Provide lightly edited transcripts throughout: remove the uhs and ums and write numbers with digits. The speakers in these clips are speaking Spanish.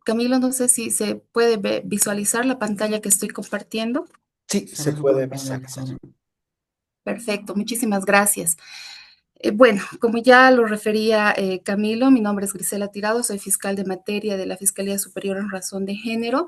Camilo, no sé si se puede visualizar la pantalla que estoy compartiendo. Sí, se puede visualizar. Perfecto, muchísimas gracias. Bueno, como ya lo refería Camilo, mi nombre es Grisela Tirado, soy fiscal de materia de la Fiscalía Superior en Razón de Género.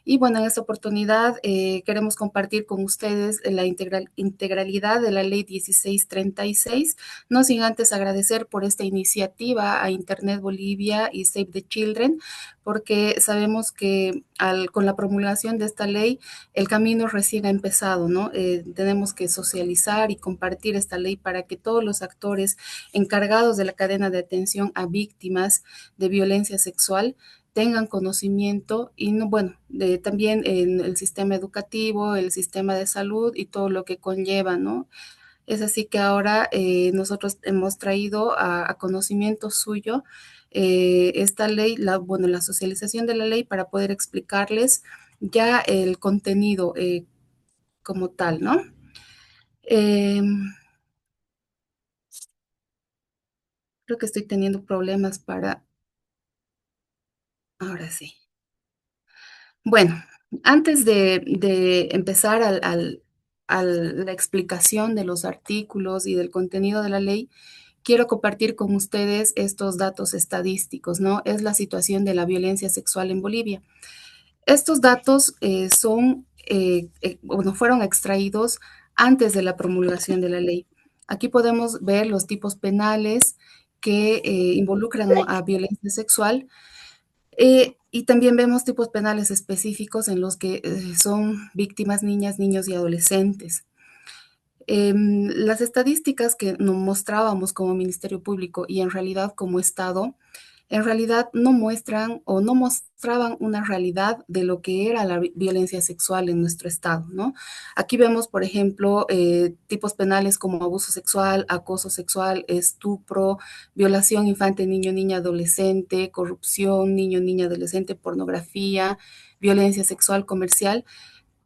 Y bueno, en esta oportunidad queremos compartir con ustedes la integralidad de la Ley 1636, no sin antes agradecer por esta iniciativa a Internet Bolivia y Save the Children, porque sabemos que con la promulgación de esta ley el camino recién ha empezado, ¿no? Tenemos que socializar y compartir esta ley para que todos los actores encargados de la cadena de atención a víctimas de violencia sexual tengan conocimiento y no, bueno, también en el sistema educativo, el sistema de salud y todo lo que conlleva, ¿no? Es así que ahora nosotros hemos traído a conocimiento suyo esta ley, bueno, la socialización de la ley para poder explicarles ya el contenido como tal, ¿no? Eh, Creo que estoy teniendo problemas para... Ahora sí. Bueno, antes de empezar a la explicación de los artículos y del contenido de la ley, quiero compartir con ustedes estos datos estadísticos, ¿no? Es la situación de la violencia sexual en Bolivia. Estos datos bueno, fueron extraídos antes de la promulgación de la ley. Aquí podemos ver los tipos penales que involucran a violencia sexual y también vemos tipos penales específicos en los que son víctimas niñas, niños y adolescentes. Las estadísticas que nos mostrábamos como Ministerio Público y en realidad como Estado, en realidad no muestran o no mostraban una realidad de lo que era la violencia sexual en nuestro Estado, ¿no? Aquí vemos, por ejemplo, tipos penales como abuso sexual, acoso sexual, estupro, violación infante, niño, niña, adolescente, corrupción, niño, niña, adolescente, pornografía, violencia sexual comercial,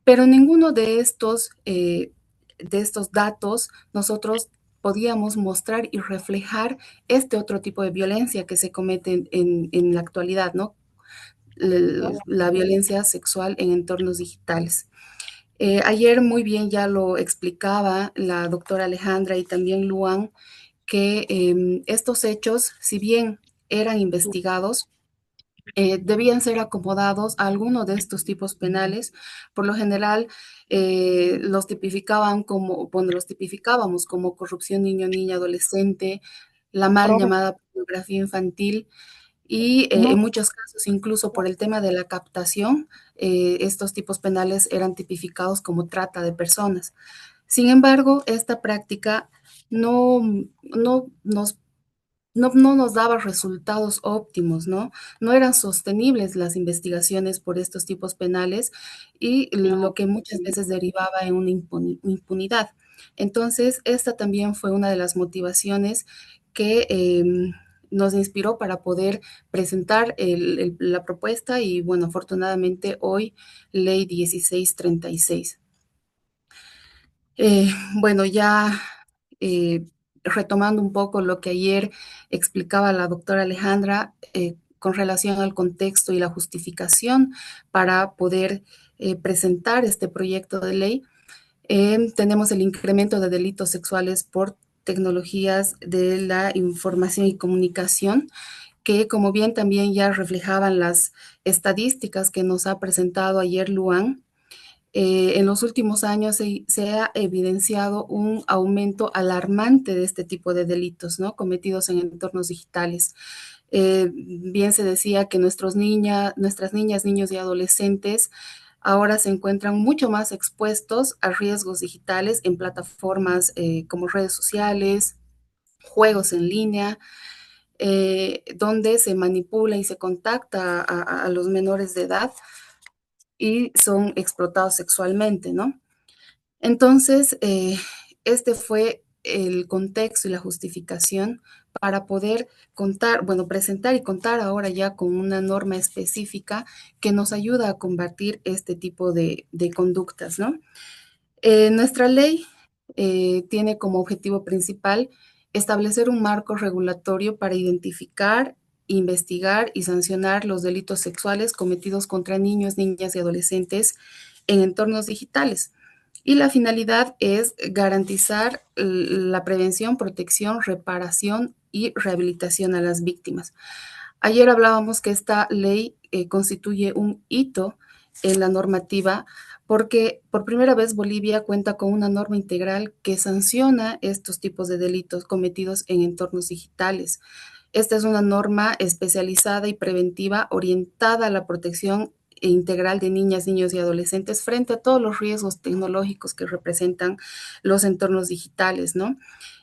pero ninguno de estos datos nosotros podíamos mostrar y reflejar este otro tipo de violencia que se comete en la actualidad, ¿no? La violencia sexual en entornos digitales. Ayer muy bien ya lo explicaba la doctora Alejandra y también Luan, que estos hechos, si bien eran investigados, debían ser acomodados a alguno de estos tipos penales. Por lo general, los tipificaban como, bueno, los tipificábamos como corrupción niño, niña, adolescente, la mal llamada pornografía infantil y en muchos casos, incluso por el tema de la captación, estos tipos penales eran tipificados como trata de personas. Sin embargo, esta práctica no, no nos daba resultados óptimos, ¿no? No eran sostenibles las investigaciones por estos tipos penales y lo que muchas veces derivaba en una impunidad. Entonces, esta también fue una de las motivaciones que nos inspiró para poder presentar la propuesta y, bueno, afortunadamente hoy, Ley 1636. Bueno, ya retomando un poco lo que ayer explicaba la doctora Alejandra con relación al contexto y la justificación para poder presentar este proyecto de ley, tenemos el incremento de delitos sexuales por tecnologías de la información y comunicación, que como bien también ya reflejaban las estadísticas que nos ha presentado ayer Luan, en los últimos años se ha evidenciado un aumento alarmante de este tipo de delitos, ¿no? Cometidos en entornos digitales. Bien se decía que nuestras niñas, niños y adolescentes ahora se encuentran mucho más expuestos a riesgos digitales en plataformas como redes sociales, juegos en línea, donde se manipula y se contacta a los menores de edad y son explotados sexualmente, ¿no? Entonces, este fue el contexto y la justificación para poder contar, bueno, presentar y contar ahora ya con una norma específica que nos ayuda a combatir este tipo de conductas, ¿no? Nuestra ley tiene como objetivo principal establecer un marco regulatorio para identificar investigar y sancionar los delitos sexuales cometidos contra niños, niñas y adolescentes en entornos digitales. Y la finalidad es garantizar la prevención, protección, reparación y rehabilitación a las víctimas. Ayer hablábamos que esta ley constituye un hito en la normativa porque por primera vez Bolivia cuenta con una norma integral que sanciona estos tipos de delitos cometidos en entornos digitales. Esta es una norma especializada y preventiva orientada a la protección integral de niñas, niños y adolescentes frente a todos los riesgos tecnológicos que representan los entornos digitales, ¿no?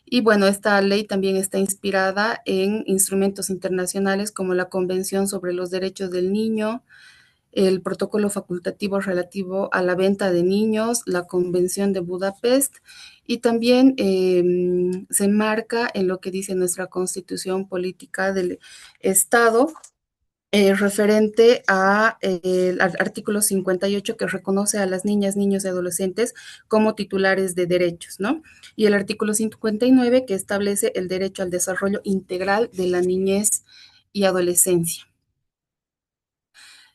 Y bueno, esta ley también está inspirada en instrumentos internacionales como la Convención sobre los Derechos del Niño, el protocolo facultativo relativo a la venta de niños, la Convención de Budapest, y también se enmarca en lo que dice nuestra Constitución Política del Estado, referente a al artículo 58 que reconoce a las niñas, niños y adolescentes como titulares de derechos, ¿no? Y el artículo 59 que establece el derecho al desarrollo integral de la niñez y adolescencia.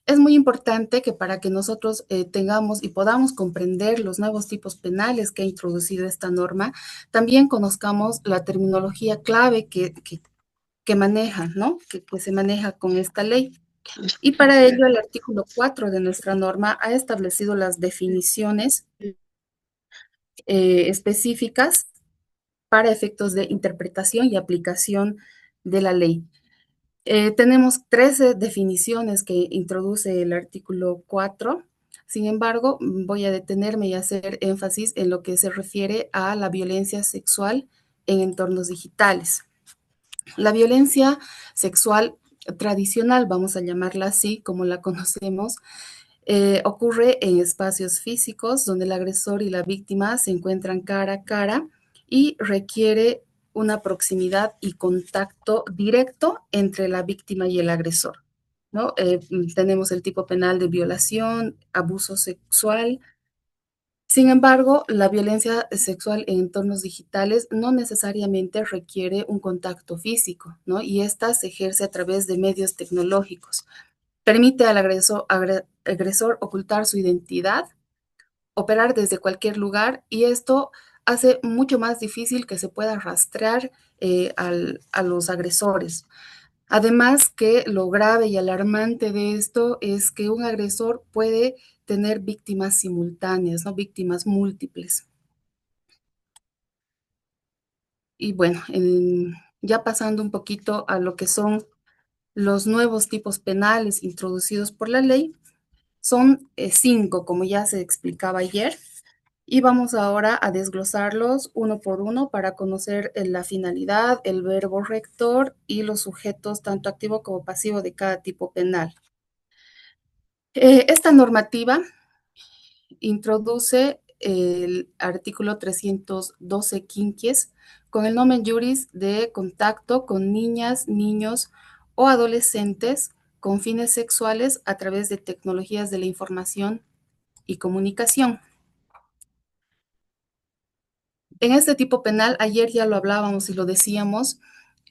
Es muy importante que para que nosotros tengamos y podamos comprender los nuevos tipos penales que ha introducido esta norma, también conozcamos la terminología clave que maneja, ¿no? Que se maneja con esta ley. Y para ello, el artículo 4 de nuestra norma ha establecido las definiciones específicas para efectos de interpretación y aplicación de la ley. Tenemos 13 definiciones que introduce el artículo 4. Sin embargo, voy a detenerme y hacer énfasis en lo que se refiere a la violencia sexual en entornos digitales. La violencia sexual tradicional, vamos a llamarla así, como la conocemos, ocurre en espacios físicos donde el agresor y la víctima se encuentran cara a cara y requiere una proximidad y contacto directo entre la víctima y el agresor, ¿no? Tenemos el tipo penal de violación, abuso sexual. Sin embargo, la violencia sexual en entornos digitales no necesariamente requiere un contacto físico, ¿no? Y esta se ejerce a través de medios tecnológicos. Permite al agresor ocultar su identidad, operar desde cualquier lugar y esto hace mucho más difícil que se pueda rastrear a los agresores. Además que lo grave y alarmante de esto es que un agresor puede tener víctimas simultáneas, ¿no? Víctimas múltiples. Y bueno, ya pasando un poquito a lo que son los nuevos tipos penales introducidos por la ley, son 5, como ya se explicaba ayer, y vamos ahora a desglosarlos uno por uno para conocer la finalidad, el verbo rector y los sujetos tanto activo como pasivo de cada tipo penal. Esta normativa introduce el artículo 312 quinquies con el nomen juris de contacto con niñas, niños o adolescentes con fines sexuales a través de tecnologías de la información y comunicación. En este tipo penal, ayer ya lo hablábamos y lo decíamos,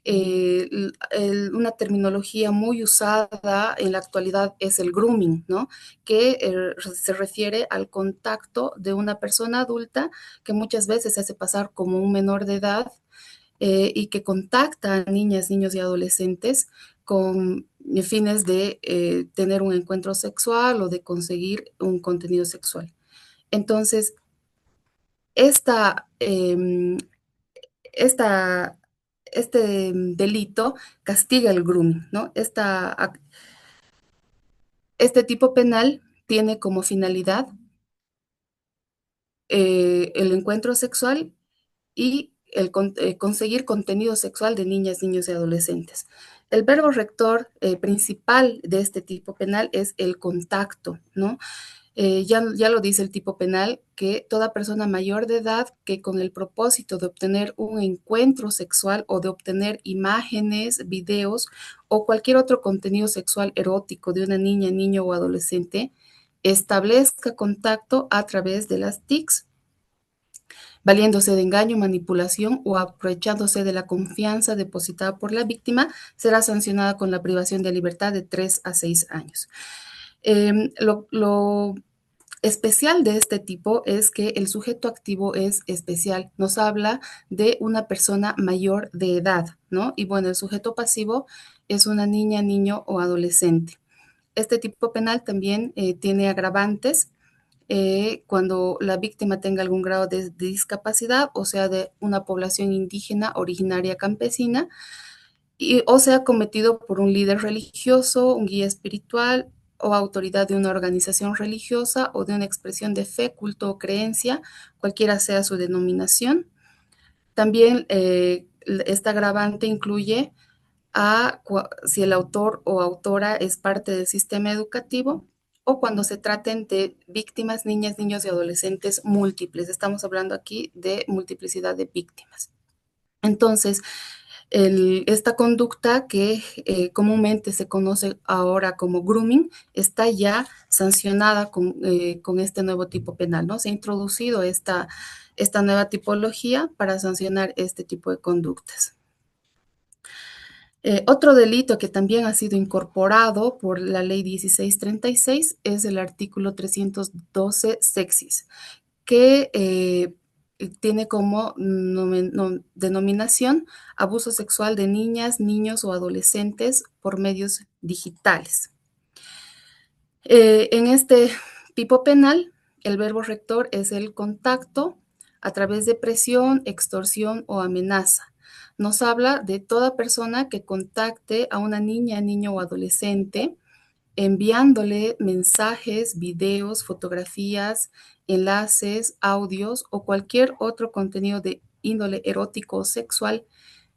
una terminología muy usada en la actualidad es el grooming, ¿no? Que se refiere al contacto de una persona adulta que muchas veces se hace pasar como un menor de edad y que contacta a niñas, niños y adolescentes con fines de tener un encuentro sexual o de conseguir un contenido sexual. Entonces, esta, esta, este delito castiga el grooming, ¿no? Este tipo penal tiene como finalidad el encuentro sexual y conseguir contenido sexual de niñas, niños y adolescentes. El verbo rector principal de este tipo penal es el contacto, ¿no? Ya lo dice el tipo penal, que toda persona mayor de edad que con el propósito de obtener un encuentro sexual o de obtener imágenes, videos o cualquier otro contenido sexual erótico de una niña, niño o adolescente, establezca contacto a través de las TICs, valiéndose de engaño, manipulación o aprovechándose de la confianza depositada por la víctima, será sancionada con la privación de libertad de 3 a 6 años. Lo especial de este tipo es que el sujeto activo es especial, nos habla de una persona mayor de edad, ¿no? Y bueno, el sujeto pasivo es una niña, niño o adolescente. Este tipo penal también tiene agravantes cuando la víctima tenga algún grado de discapacidad, o sea, de una población indígena originaria campesina, o sea cometido por un líder religioso, un guía espiritual o autoridad de una organización religiosa o de una expresión de fe, culto o creencia, cualquiera sea su denominación. También esta agravante incluye si el autor o autora es parte del sistema educativo o cuando se traten de víctimas, niñas, niños y adolescentes múltiples. Estamos hablando aquí de multiplicidad de víctimas. Entonces, esta conducta que comúnmente se conoce ahora como grooming está ya sancionada con este nuevo tipo penal, ¿no? Se ha introducido esta nueva tipología para sancionar este tipo de conductas. Otro delito que también ha sido incorporado por la ley 1636 es el artículo 312 sexis, que tiene como denominación abuso sexual de niñas, niños o adolescentes por medios digitales. En este tipo penal, el verbo rector es el contacto a través de presión, extorsión o amenaza. Nos habla de toda persona que contacte a una niña, niño o adolescente enviándole mensajes, videos, fotografías, enlaces, audios o cualquier otro contenido de índole erótico o sexual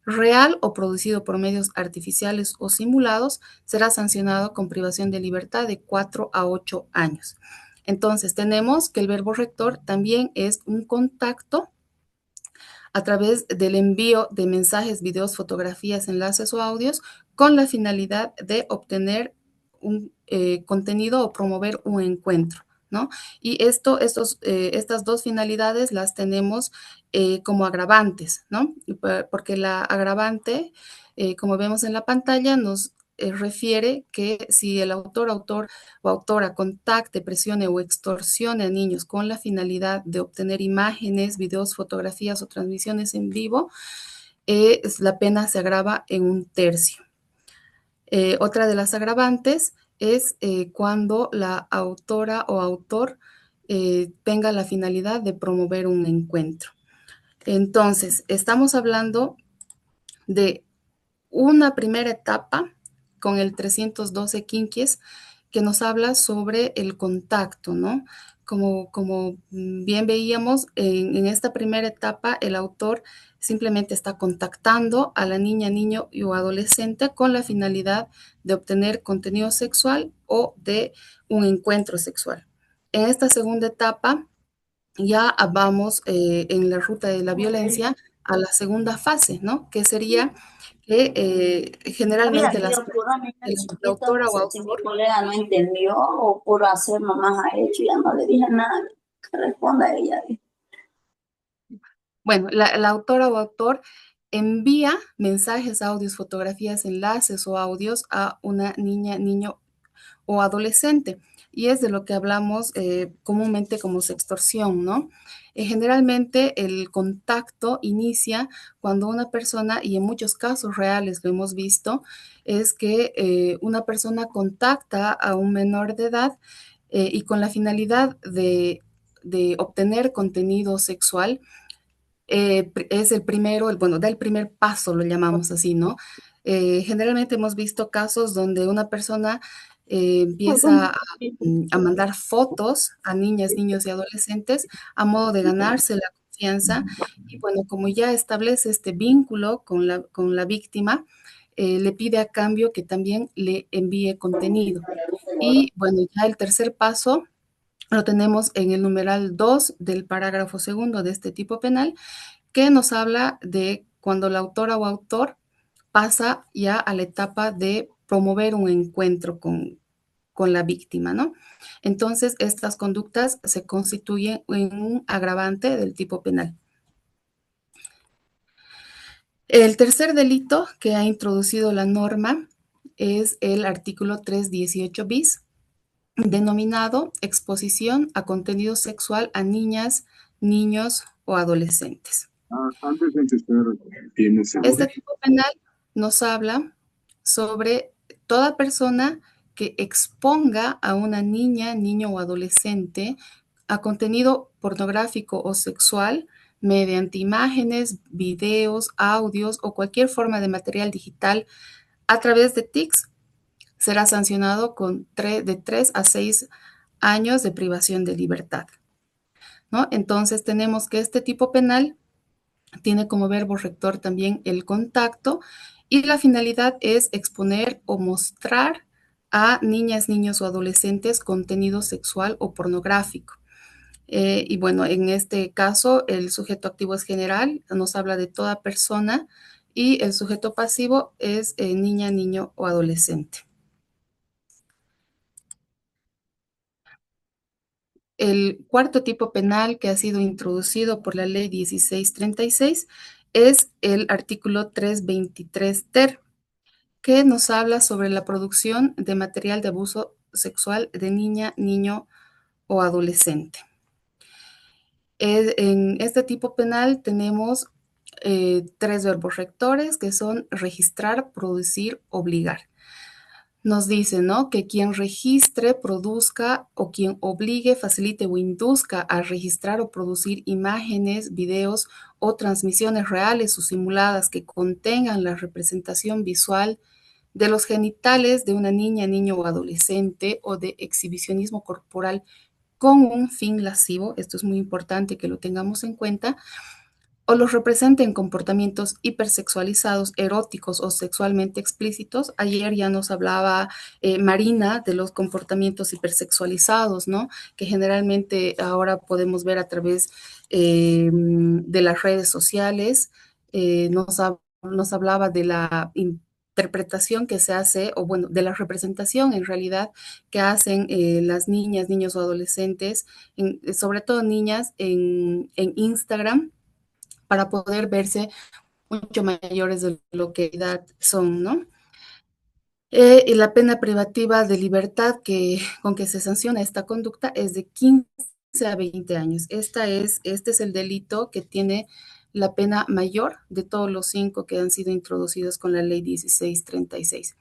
real o producido por medios artificiales o simulados, será sancionado con privación de libertad de 4 a 8 años. Entonces, tenemos que el verbo rector también es un contacto a través del envío de mensajes, videos, fotografías, enlaces o audios con la finalidad de obtener un contenido o promover un encuentro, ¿no? Y estas dos finalidades las tenemos como agravantes, ¿no? Porque la agravante, como vemos en la pantalla, nos refiere que si el autor o autora contacte, presione o extorsione a niños con la finalidad de obtener imágenes, videos, fotografías o transmisiones en vivo, la pena se agrava en 1/3. Otra de las agravantes es cuando la autora o autor tenga la finalidad de promover un encuentro. Entonces, estamos hablando de una primera etapa con el 312 quinquies que nos habla sobre el contacto, ¿no? Como bien veíamos, en esta primera etapa el autor simplemente está contactando a la niña, niño o adolescente con la finalidad de obtener contenido sexual o de un encuentro sexual. En esta segunda etapa ya vamos en la ruta de la violencia a la segunda fase, ¿no? Que sería que Había generalmente sido puro niño la chiquito, no autora o sé si mi autor, colega no entendió o por hacer nomás ha hecho, ya no le dije nada, que responda ella. bueno, la autora o autor envía mensajes, audios, fotografías, enlaces o audios a una niña, niño o adolescente. Y es de lo que hablamos comúnmente como sextorsión, ¿no? Generalmente el contacto inicia cuando una persona, y en muchos casos reales lo hemos visto, es que una persona contacta a un menor de edad y con la finalidad de obtener contenido sexual, es el primero, bueno, da el primer paso, lo llamamos así, ¿no? Generalmente hemos visto casos donde una persona empieza a mandar fotos a niñas, niños y adolescentes a modo de ganarse la confianza y bueno, como ya establece este vínculo con la víctima, le pide a cambio que también le envíe contenido. Y bueno, ya el tercer paso lo tenemos en el numeral 2 del parágrafo segundo de este tipo penal, que nos habla de cuando la autora o autor pasa ya a la etapa de promover un encuentro con la víctima, ¿no? Entonces, estas conductas se constituyen en un agravante del tipo penal. El tercer delito que ha introducido la norma es el artículo 318 bis, denominado exposición a contenido sexual a niñas, niños o adolescentes. Antes de empezar, ¿tienes seguro? Este tipo penal nos habla sobre toda persona que exponga a una niña, niño o adolescente a contenido pornográfico o sexual mediante imágenes, videos, audios o cualquier forma de material digital a través de TICs, será sancionado con de 3 a 6 años de privación de libertad, ¿no? Entonces tenemos que este tipo penal tiene como verbo rector también el contacto y la finalidad es exponer o mostrar a niñas, niños o adolescentes contenido sexual o pornográfico. Y bueno, en este caso el sujeto activo es general, nos habla de toda persona y el sujeto pasivo es niña, niño o adolescente. El cuarto tipo penal que ha sido introducido por la ley 1636 es el artículo 323 ter, que nos habla sobre la producción de material de abuso sexual de niña, niño o adolescente. En este tipo penal tenemos tres verbos rectores que son registrar, producir, obligar. Nos dice, ¿no? Que quien registre, produzca o quien obligue, facilite o induzca a registrar o producir imágenes, videos o transmisiones reales o simuladas que contengan la representación visual de los genitales de una niña, niño o adolescente o de exhibicionismo corporal con un fin lascivo, esto es muy importante que lo tengamos en cuenta, o los representen comportamientos hipersexualizados, eróticos o sexualmente explícitos. Ayer ya nos hablaba Marina de los comportamientos hipersexualizados, ¿no? Que generalmente ahora podemos ver a través de las redes sociales. Nos hablaba de la interpretación que se hace, o bueno, de la representación en realidad que hacen las niñas, niños o adolescentes, sobre todo niñas en Instagram, para poder verse mucho mayores de lo que edad son, ¿no? Y la pena privativa de libertad con que se sanciona esta conducta es de 15 a 20 años. Este es el delito que tiene la pena mayor de todos los 5 que han sido introducidos con la ley 1636.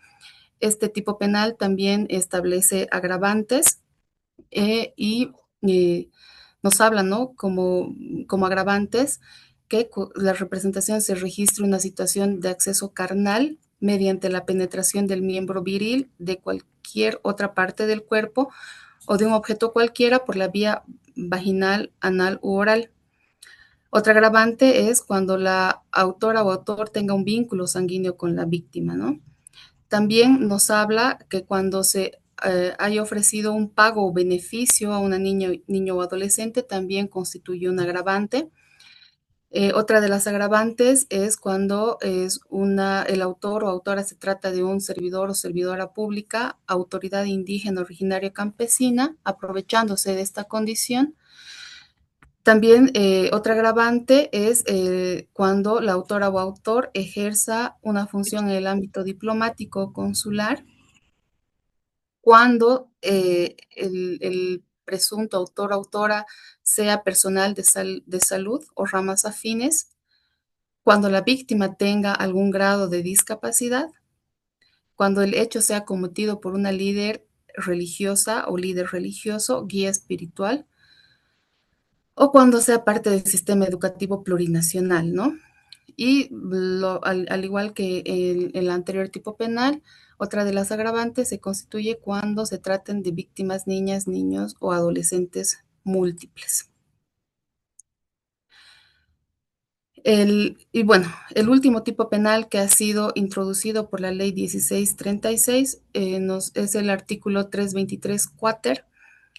Este tipo penal también establece agravantes y nos hablan, ¿no? Como agravantes que la representación se registre una situación de acceso carnal mediante la penetración del miembro viril de cualquier otra parte del cuerpo o de un objeto cualquiera por la vía vaginal, anal u oral. Otra agravante es cuando la autora o autor tenga un vínculo sanguíneo con la víctima, ¿no? También nos habla que cuando se haya ofrecido un pago o beneficio a una niño o adolescente, también constituye un agravante. Otra de las agravantes es cuando el autor o autora se trata de un servidor o servidora pública, autoridad indígena originaria campesina, aprovechándose de esta condición. También otra agravante es cuando la autora o autor ejerza una función en el ámbito diplomático o consular, cuando el presunto autor o autora sea personal de salud o ramas afines, cuando la víctima tenga algún grado de discapacidad, cuando el hecho sea cometido por una líder religiosa o líder religioso, guía espiritual, o cuando sea parte del sistema educativo plurinacional, ¿no? Y al igual que el anterior tipo penal, otra de las agravantes se constituye cuando se traten de víctimas niñas, niños o adolescentes múltiples. Y bueno, el último tipo penal que ha sido introducido por la ley 1636 es el artículo 323 quater,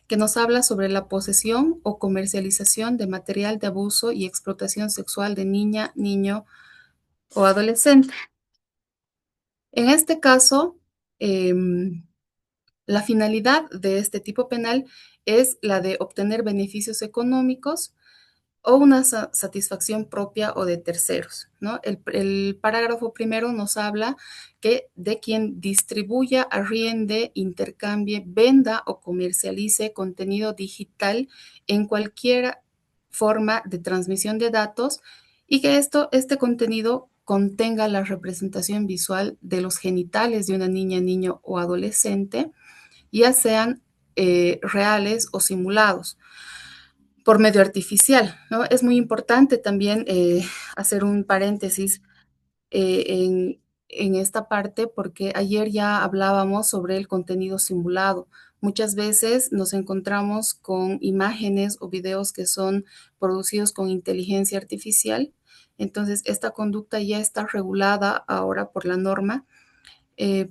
que nos habla sobre la posesión o comercialización de material de abuso y explotación sexual de niña, niño o adolescente. En este caso, la finalidad de este tipo penal es la de obtener beneficios económicos o una satisfacción propia o de terceros, ¿no? El parágrafo primero nos habla que de quien distribuya, arriende, intercambie, venda o comercialice contenido digital en cualquier forma de transmisión de datos y que este contenido contenga la representación visual de los genitales de una niña, niño o adolescente, ya sean reales o simulados por medio artificial, ¿no? Es muy importante también hacer un paréntesis en esta parte porque ayer ya hablábamos sobre el contenido simulado. Muchas veces nos encontramos con imágenes o videos que son producidos con inteligencia artificial. Entonces, esta conducta ya está regulada ahora por la norma eh,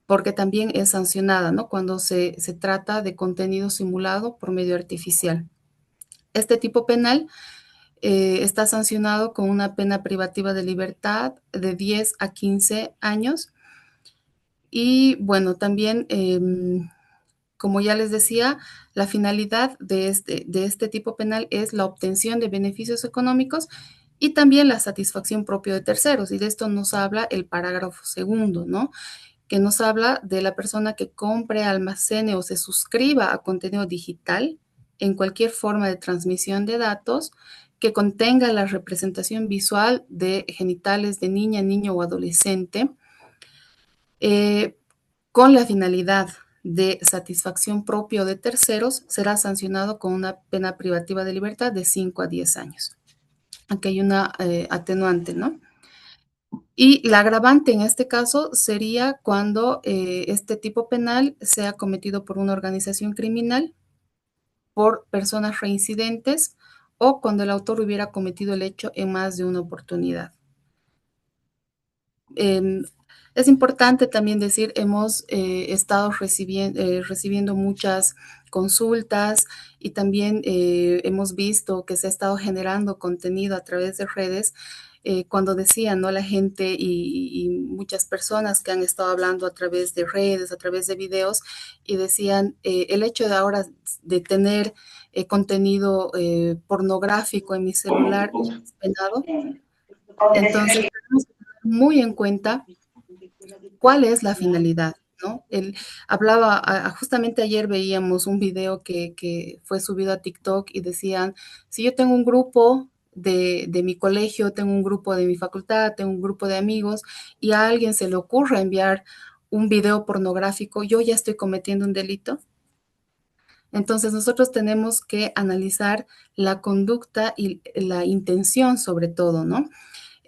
porque también es sancionada, ¿no? Cuando se trata de contenido simulado por medio artificial. Este tipo penal está sancionado con una pena privativa de libertad de 10 a 15 años. Y bueno, también, como ya les decía, la finalidad de este tipo penal es la obtención de beneficios económicos y también la satisfacción propia de terceros. Y de esto nos habla el parágrafo segundo, ¿no? Que nos habla de la persona que compre, almacene o se suscriba a contenido digital en cualquier forma de transmisión de datos que contenga la representación visual de genitales de niña, niño o adolescente, eh, con la finalidad de satisfacción propia o de terceros, será sancionado con una pena privativa de libertad de 5 a 10 años. Aquí hay una atenuante, ¿no? Y la agravante en este caso sería cuando este tipo penal sea cometido por una organización criminal, por personas reincidentes o cuando el autor hubiera cometido el hecho en más de una oportunidad. Eh, es importante también decir, hemos estado recibiendo muchas consultas y también hemos visto que se ha estado generando contenido a través de redes cuando decían, ¿no? La gente y muchas personas que han estado hablando a través de redes, a través de videos, y decían, el hecho de ahora de tener contenido pornográfico en mi celular es penado. Entonces, tenemos que tener muy en cuenta cuál es la finalidad, ¿no? Él hablaba, justamente ayer veíamos un video que fue subido a TikTok y decían, si yo tengo un grupo de mi colegio, tengo un grupo de mi facultad, tengo un grupo de amigos y a alguien se le ocurra enviar un video pornográfico, yo ya estoy cometiendo un delito. Entonces nosotros tenemos que analizar la conducta y la intención sobre todo, ¿no?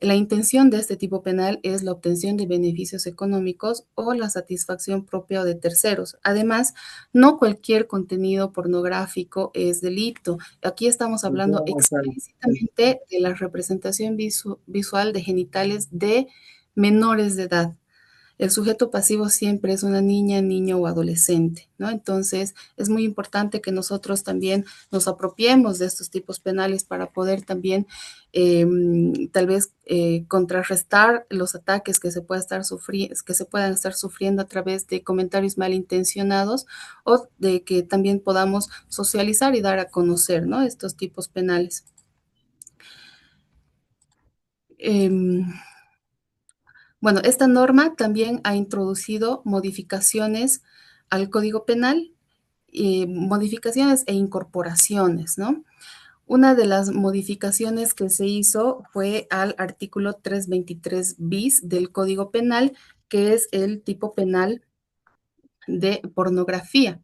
La intención de este tipo penal es la obtención de beneficios económicos o la satisfacción propia o de terceros. Además, no cualquier contenido pornográfico es delito. Aquí estamos hablando explícitamente de la representación visual de genitales de menores de edad. El sujeto pasivo siempre es una niña, niño o adolescente, ¿no? Entonces, es muy importante que nosotros también nos apropiemos de estos tipos penales para poder también tal vez contrarrestar los ataques que se puedan estar sufriendo a través de comentarios malintencionados o de que también podamos socializar y dar a conocer, ¿no? Estos tipos penales. Bueno, esta norma también ha introducido modificaciones al Código Penal, modificaciones e incorporaciones, ¿no? Una de las modificaciones que se hizo fue al artículo 323 bis del Código Penal, que es el tipo penal de pornografía.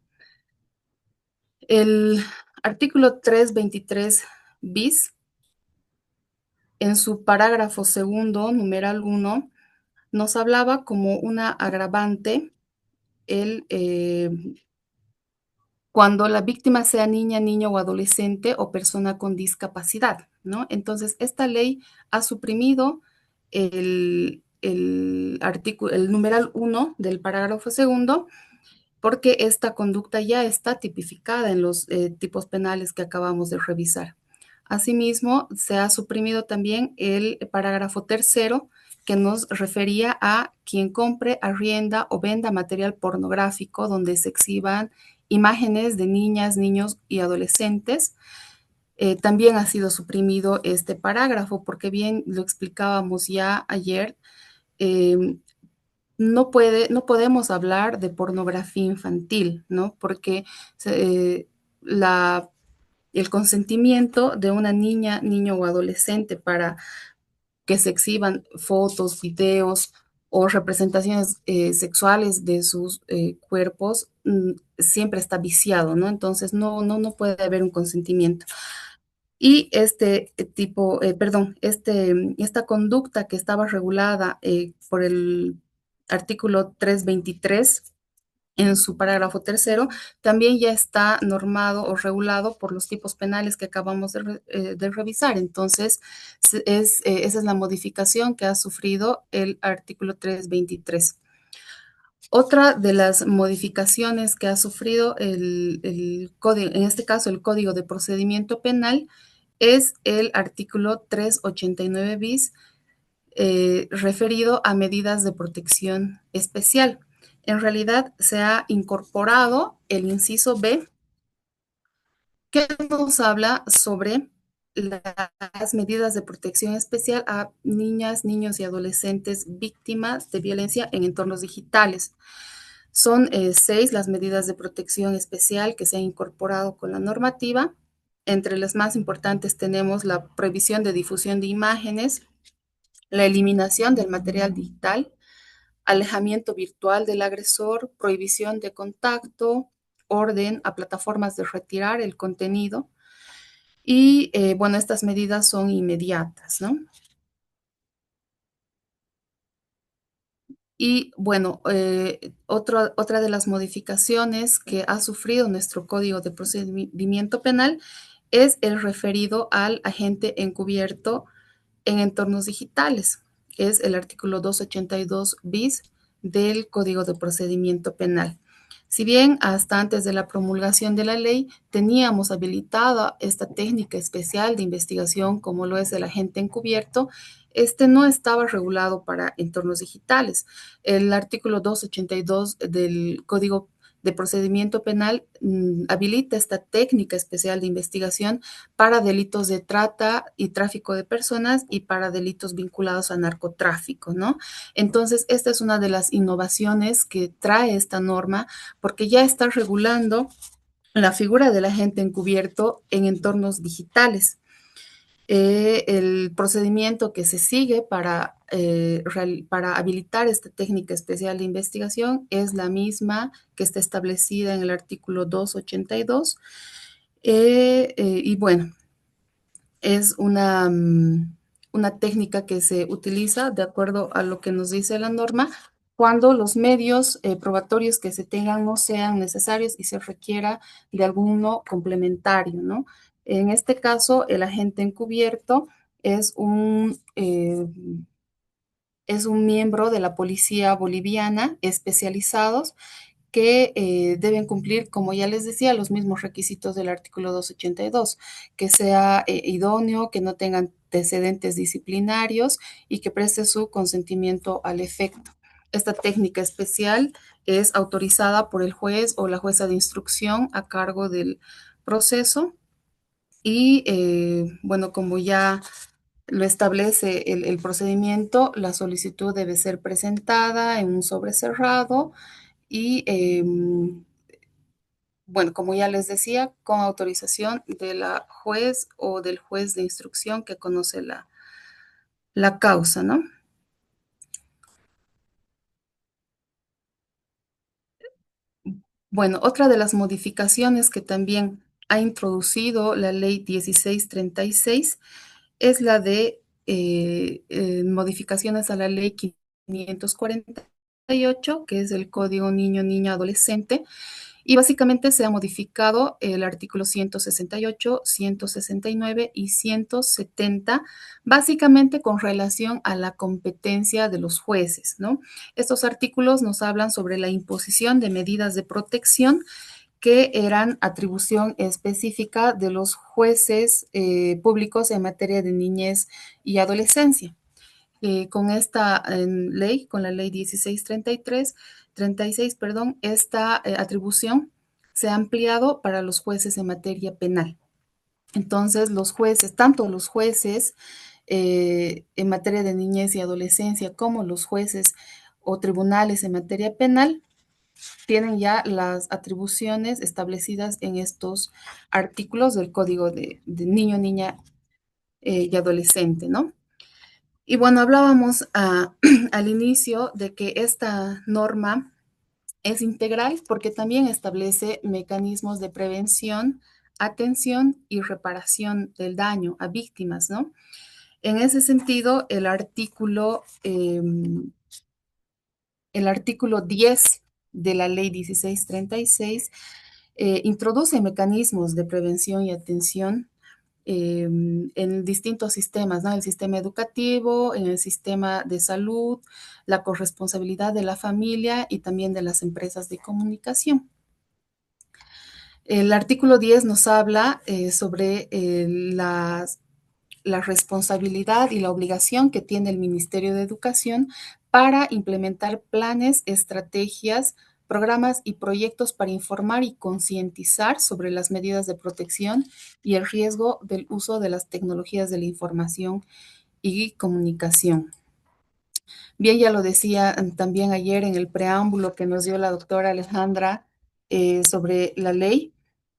El artículo 323 bis, en su parágrafo segundo, numeral 1, nos hablaba como una agravante el, cuando la víctima sea niña, niño o adolescente o persona con discapacidad, ¿no? Entonces, esta ley ha suprimido el numeral 1 del parágrafo segundo porque esta conducta ya está tipificada en los tipos penales que acabamos de revisar. Asimismo, se ha suprimido también el parágrafo tercero que nos refería a quien compre, arrienda o venda material pornográfico donde se exhiban imágenes de niñas, niños y adolescentes también ha sido suprimido este parágrafo, porque bien lo explicábamos ya ayer, eh, no podemos hablar de pornografía infantil, ¿no? Porque eh, la, el consentimiento de una niña, niño o adolescente para que se exhiban fotos, videos o representaciones sexuales de sus cuerpos siempre está viciado, ¿no? Entonces no puede haber un consentimiento. Y este tipo, perdón, esta conducta que estaba regulada por el artículo 323 en su parágrafo tercero, también ya está normado o regulado por los tipos penales que acabamos de revisar. Entonces, esa es la modificación que ha sufrido el artículo 323. Otra de las modificaciones que ha sufrido el código, en este caso el Código de Procedimiento Penal, es el artículo 389 bis, referido a medidas de protección especial. En realidad se ha incorporado el inciso B, que nos habla sobre las medidas de protección especial a niñas, niños y adolescentes víctimas de violencia en entornos digitales. Son 6 las medidas de protección especial que se han incorporado con la normativa. Entre las más importantes tenemos la prohibición de difusión de imágenes, la eliminación del material digital, alejamiento virtual del agresor, prohibición de contacto, orden a plataformas de retirar el contenido. Y bueno, estas medidas son inmediatas, ¿no? Y bueno, otra de las modificaciones que ha sufrido nuestro Código de Procedimiento Penal es el referido al agente encubierto en entornos digitales. Es el artículo 282 bis del Código de Procedimiento Penal. Si bien hasta antes de la promulgación de la ley teníamos habilitada esta técnica especial de investigación como lo es el agente encubierto, este no estaba regulado para entornos digitales. El artículo 282 del Código de Procedimiento Penal habilita esta técnica especial de investigación para delitos de trata y tráfico de personas y para delitos vinculados a narcotráfico, ¿no? Entonces, esta es una de las innovaciones que trae esta norma porque ya está regulando la figura del agente encubierto en entornos digitales. El procedimiento que se sigue para habilitar esta técnica especial de investigación es la misma que está establecida en el artículo 282. Y bueno, es una técnica que se utiliza de acuerdo a lo que nos dice la norma cuando los medios probatorios que se tengan no sean necesarios y se requiera de alguno complementario, ¿no? En este caso, el agente encubierto es es un miembro de la policía boliviana especializados que deben cumplir, como ya les decía, los mismos requisitos del artículo 282, que sea idóneo, que no tenga antecedentes disciplinarios y que preste su consentimiento al efecto. Esta técnica especial es autorizada por el juez o la jueza de instrucción a cargo del proceso y, bueno, como ya lo establece el procedimiento, la solicitud debe ser presentada en un sobre cerrado y bueno, como ya les decía, con autorización de la juez o del juez de instrucción que conoce la causa, ¿no? Bueno, otra de las modificaciones que también ha introducido la ley 1636 es la de modificaciones a la ley 548, que es el Código Niño, Niña, Adolescente, y básicamente se ha modificado el artículo 168, 169 y 170, básicamente con relación a la competencia de los jueces, ¿no? Estos artículos nos hablan sobre la imposición de medidas de protección que eran atribución específica de los jueces públicos en materia de niñez y adolescencia. Con esta ley, con la ley 1636, perdón, esta atribución se ha ampliado para los jueces en materia penal. Entonces, los jueces, tanto los jueces en materia de niñez y adolescencia como los jueces o tribunales en materia penal, tienen ya las atribuciones establecidas en estos artículos del Código de Niño, Niña y Adolescente, ¿no? Y bueno, hablábamos al inicio de que esta norma es integral porque también establece mecanismos de prevención, atención y reparación del daño a víctimas, ¿no? En ese sentido, el artículo 10 de la ley 1636 introduce mecanismos de prevención y atención en distintos sistemas, ¿no? El sistema educativo, en el sistema de salud, la corresponsabilidad de la familia y también de las empresas de comunicación. El artículo 10 nos habla sobre la responsabilidad y la obligación que tiene el Ministerio de Educación para implementar planes, estrategias, programas y proyectos para informar y concientizar sobre las medidas de protección y el riesgo del uso de las tecnologías de la información y comunicación. Bien, ya lo decía también ayer en el preámbulo que nos dio la doctora Alejandra sobre la ley,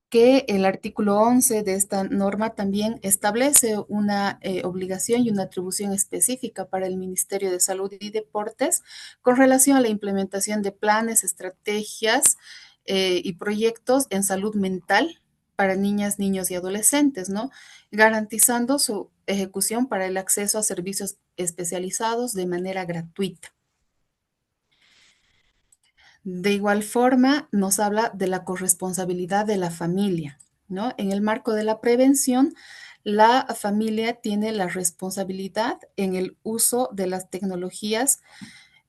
que el artículo 11 de esta norma también establece una obligación y una atribución específica para el Ministerio de Salud y Deportes con relación a la implementación de planes, estrategias y proyectos en salud mental para niñas, niños y adolescentes, ¿no? Garantizando su ejecución para el acceso a servicios especializados de manera gratuita. De igual forma, nos habla de la corresponsabilidad de la familia, ¿no? En el marco de la prevención, la familia tiene la responsabilidad en el uso de las tecnologías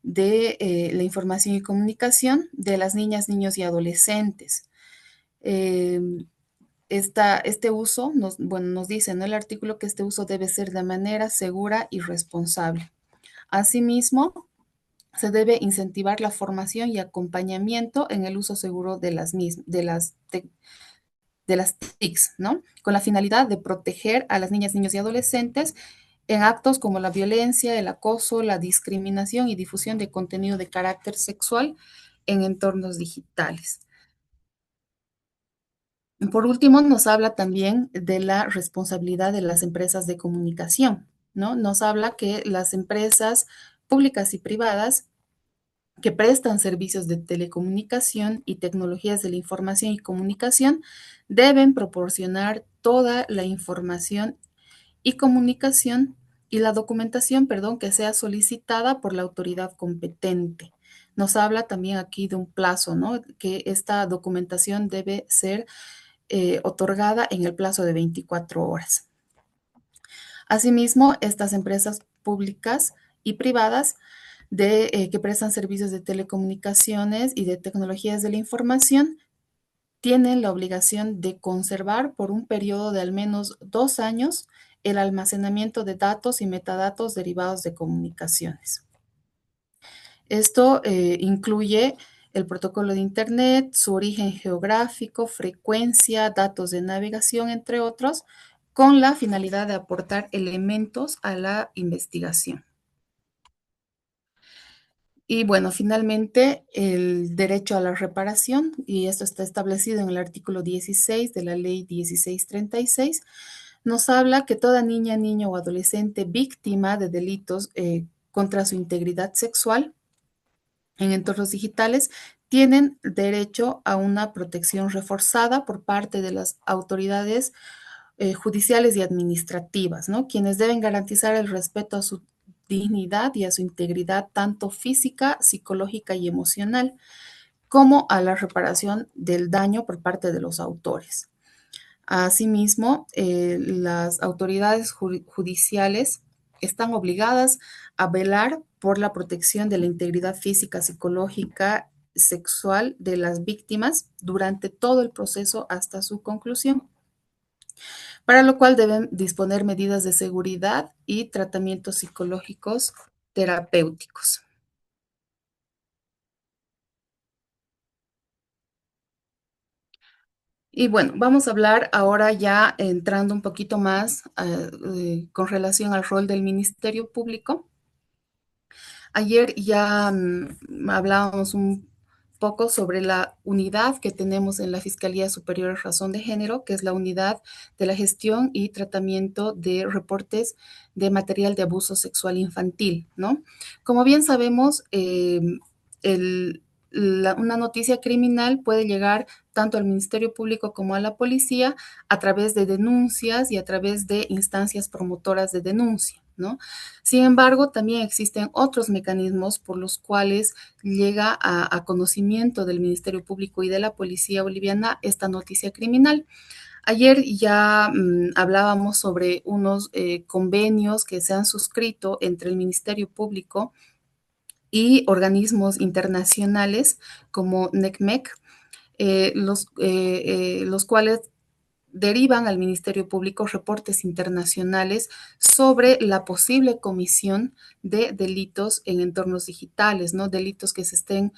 de la información y comunicación de las niñas, niños y adolescentes. Eh, este uso, nos dice en el artículo que este uso debe ser de manera segura y responsable. Asimismo, se debe incentivar la formación y acompañamiento en el uso seguro de las TICs, ¿no? Con la finalidad de proteger a las niñas, niños y adolescentes en actos como la violencia, el acoso, la discriminación y difusión de contenido de carácter sexual en entornos digitales. Por último, nos habla también de la responsabilidad de las empresas de comunicación, ¿no? Nos habla que las empresas públicas y privadas que prestan servicios de telecomunicación y tecnologías de la información y comunicación deben proporcionar toda la información y comunicación y la documentación, perdón, que sea solicitada por la autoridad competente. Nos habla también aquí de un plazo, ¿no? Que esta documentación debe ser otorgada en el plazo de 24 horas. Asimismo, estas empresas públicas y privadas que prestan servicios de telecomunicaciones y de tecnologías de la información tienen la obligación de conservar por un periodo de al menos 2 años el almacenamiento de datos y metadatos derivados de comunicaciones. Esto incluye el protocolo de Internet, su origen geográfico, frecuencia, datos de navegación, entre otros, con la finalidad de aportar elementos a la investigación. Y bueno, finalmente, el derecho a la reparación, y esto está establecido en el artículo 16 de la ley 1636, nos habla que toda niña, niño o adolescente víctima de delitos contra su integridad sexual en entornos digitales tienen derecho a una protección reforzada por parte de las autoridades judiciales y administrativas, ¿no? Quienes deben garantizar el respeto a su dignidad y a su integridad tanto física, psicológica y emocional, como a la reparación del daño por parte de los autores. Asimismo, las autoridades judiciales están obligadas a velar por la protección de la integridad física, psicológica, sexual de las víctimas durante todo el proceso hasta su conclusión, para lo cual deben disponer medidas de seguridad y tratamientos psicológicos terapéuticos. Y bueno, vamos a hablar ahora ya entrando un poquito más con relación al rol del Ministerio Público. Ayer ya hablábamos un poco sobre la unidad que tenemos en la Fiscalía Superior de Razón de Género, que es la unidad de la gestión y tratamiento de reportes de material de abuso sexual infantil, ¿no? Como bien sabemos, una noticia criminal puede llegar tanto al Ministerio Público como a la policía a través de denuncias y a través de instancias promotoras de denuncia, ¿no? Sin embargo, también existen otros mecanismos por los cuales llega a conocimiento del Ministerio Público y de la Policía Boliviana esta noticia criminal. Ayer ya hablábamos sobre unos convenios que se han suscrito entre el Ministerio Público y organismos internacionales como NECMEC, los cuales derivan al Ministerio Público reportes internacionales sobre la posible comisión de delitos en entornos digitales, ¿no? Delitos que se estén,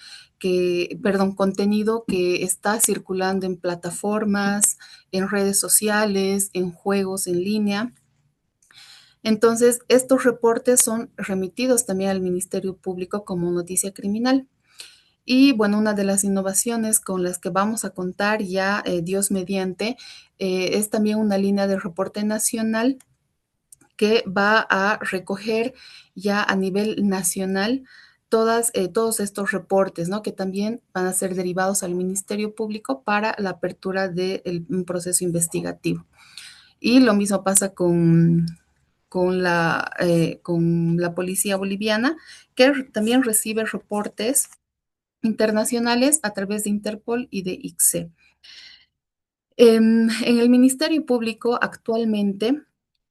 contenido que está circulando en plataformas, en redes sociales, en juegos en línea. Entonces, estos reportes son remitidos también al Ministerio Público como noticia criminal. Y bueno, una de las innovaciones con las que vamos a contar ya, Dios mediante, es también una línea de reporte nacional que va a recoger ya a nivel nacional todos estos reportes, ¿no? Que también van a ser derivados al Ministerio Público para la apertura de un proceso investigativo. Y lo mismo pasa con la policía boliviana, que también recibe reportes internacionales a través de Interpol y de ICSE. En el Ministerio Público actualmente,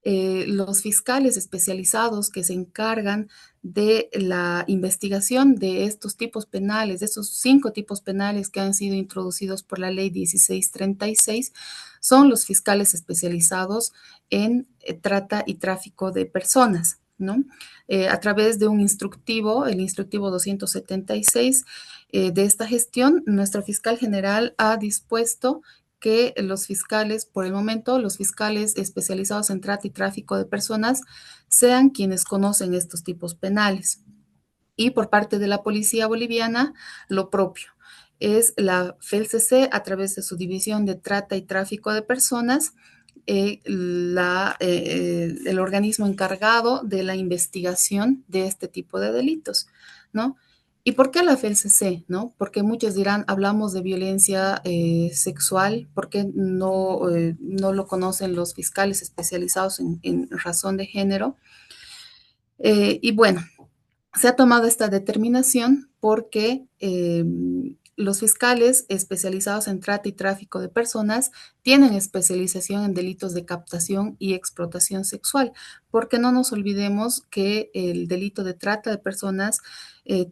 los fiscales especializados que se encargan de la investigación de estos tipos penales, de esos 5 tipos penales que han sido introducidos por la ley 1636, son los fiscales especializados en trata y tráfico de personas, ¿no? A través de un instructivo, el instructivo 276 de esta gestión, nuestro fiscal general ha dispuesto que los fiscales, por el momento, los fiscales especializados en trata y tráfico de personas sean quienes conocen estos tipos penales. Y por parte de la policía boliviana, lo propio. Es la FELCC, a través de su división de trata y tráfico de personas, el organismo encargado de la investigación de este tipo de delitos, ¿no? ¿Y por qué la FELCC, no? Porque muchos dirán, hablamos de violencia sexual, ¿por qué no lo conocen los fiscales especializados en razón de género? Y bueno, se ha tomado esta determinación porque los fiscales especializados en trata y tráfico de personas tienen especialización en delitos de captación y explotación sexual, porque no nos olvidemos que el delito de trata de personas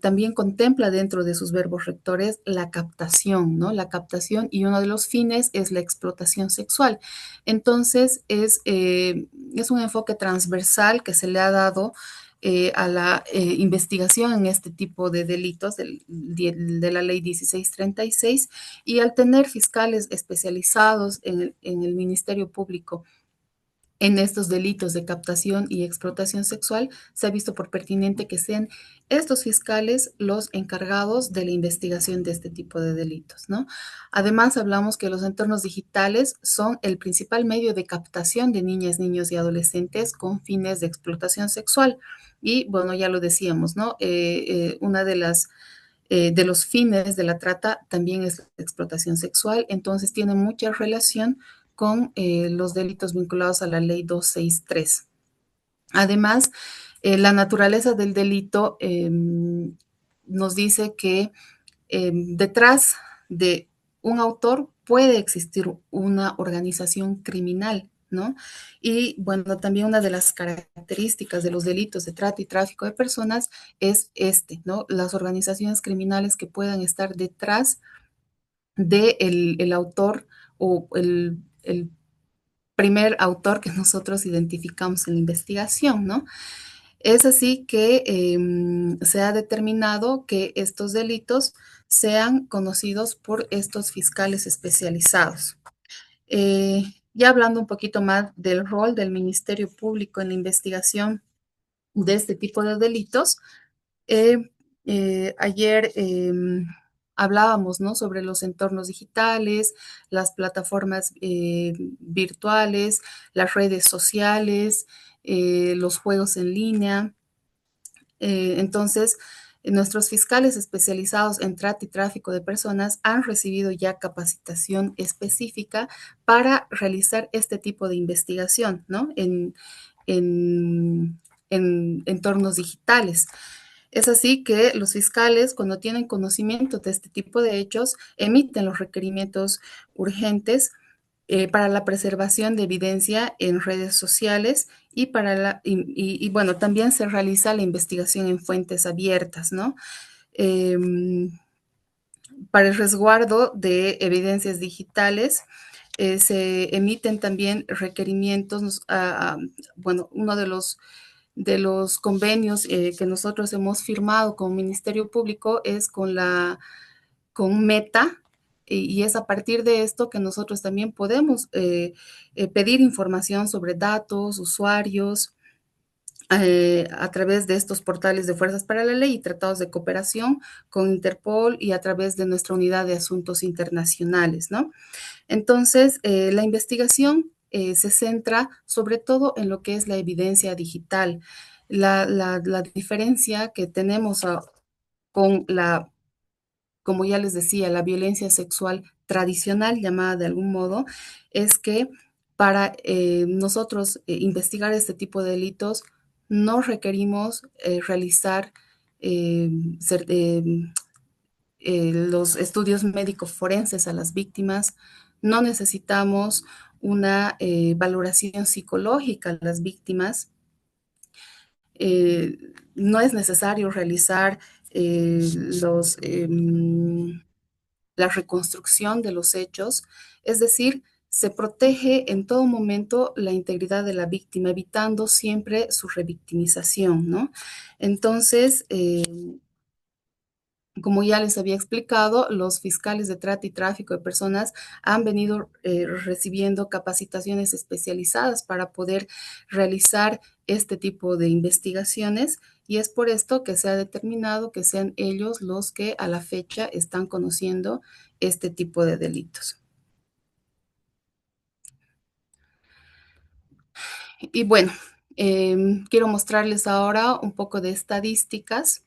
también contempla dentro de sus verbos rectores la captación, ¿no? La captación, y uno de los fines es la explotación sexual. Entonces, es un enfoque transversal que se le ha dado a la investigación en este tipo de delitos de la ley 1636, y al tener fiscales especializados en el Ministerio Público en estos delitos de captación y explotación sexual, se ha visto por pertinente que sean estos fiscales los encargados de la investigación de este tipo de delitos, ¿no? Además, hablamos que los entornos digitales son el principal medio de captación de niñas, niños y adolescentes con fines de explotación sexual. Y bueno, ya lo decíamos, ¿no? Una de los fines de la trata también es la explotación sexual, entonces tiene mucha relación con los delitos vinculados a la ley 263. Además, la naturaleza del delito nos dice que detrás de un autor puede existir una organización criminal, ¿no? Y bueno, también una de las características de los delitos de trata y tráfico de personas es ¿no? Las organizaciones criminales que puedan estar detrás del el autor o el primer autor que nosotros identificamos en la investigación, ¿no? Es así que se ha determinado que estos delitos sean conocidos por estos fiscales especializados. Ya hablando un poquito más del rol del Ministerio Público en la investigación de este tipo de delitos, eh, ayer hablábamos, ¿no?, sobre los entornos digitales, las plataformas virtuales, las redes sociales, los juegos en línea. Entonces, nuestros fiscales especializados en trata y tráfico de personas han recibido ya capacitación específica para realizar este tipo de investigación, ¿no? En, en entornos digitales. Es así que los fiscales, cuando tienen conocimiento de este tipo de hechos, emiten los requerimientos urgentes para la preservación de evidencia en redes sociales y bueno, también se realiza la investigación en fuentes abiertas, ¿no? Eh, para el resguardo de evidencias digitales, se emiten también requerimientos, bueno, uno de los convenios que nosotros hemos firmado con Ministerio Público es con Meta, y es a partir de esto que nosotros también podemos pedir información sobre datos, usuarios, a través de estos portales de Fuerzas para la Ley y tratados de cooperación con Interpol y a través de nuestra unidad de asuntos internacionales, ¿no? Entonces, la investigación se centra sobre todo en lo que es la evidencia digital. La diferencia que tenemos con como ya les decía, la violencia sexual tradicional, llamada de algún modo, es que para nosotros investigar este tipo de delitos no requerimos realizar eh, cer- eh, los estudios médicos forenses a las víctimas, no necesitamos una valoración psicológica a las víctimas, eh, no es necesario realizar eh, los, eh, la reconstrucción de los hechos, es decir, se protege en todo momento la integridad de la víctima, evitando siempre su revictimización, ¿no? Entonces, como ya les había explicado, los fiscales de trata y tráfico de personas han venido recibiendo capacitaciones especializadas para poder realizar este tipo de investigaciones y es por esto que se ha determinado que sean ellos los que a la fecha están conociendo este tipo de delitos. Y bueno, quiero mostrarles ahora un poco de estadísticas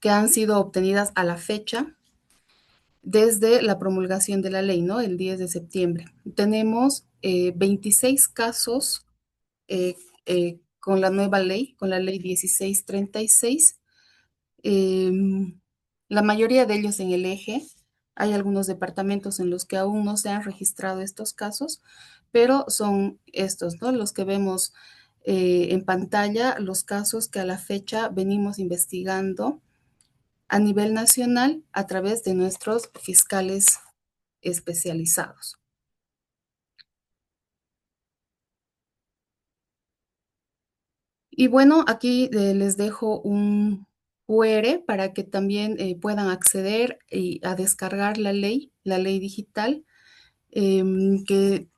que han sido obtenidas a la fecha desde la promulgación de la ley, ¿no? El 10 de septiembre. Tenemos 26 casos con la nueva ley, con la ley 1636. Eh, la mayoría de ellos en el eje. Hay algunos departamentos en los que aún no se han registrado estos casos, pero son estos, ¿no? Los que vemos en pantalla, los casos que a la fecha venimos investigando a nivel nacional a través de nuestros fiscales especializados. Y bueno, aquí les dejo un QR para que también puedan acceder y a descargar la ley digital, que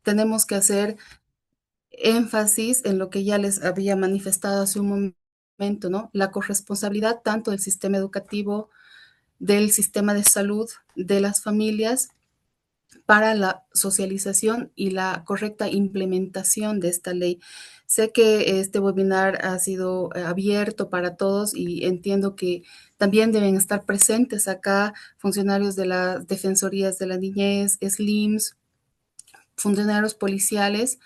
tenemos que hacer énfasis en lo que ya les había manifestado hace un momento, ¿no? La corresponsabilidad tanto del sistema educativo, del sistema de salud, de las familias para la socialización y la correcta implementación de esta ley. Sé que este webinar ha sido abierto para todos y entiendo que también deben estar presentes acá funcionarios de las defensorías de la niñez, SLIMS, funcionarios policiales.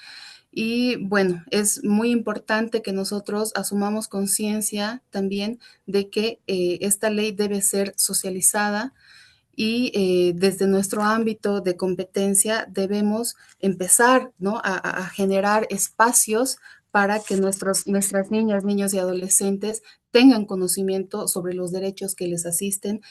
Y bueno, es muy importante que nosotros asumamos conciencia también de que esta ley debe ser socializada y desde nuestro ámbito de competencia debemos empezar, ¿no?, a generar espacios para que nuestras niñas, niños y adolescentes tengan conocimiento sobre los derechos que les asisten,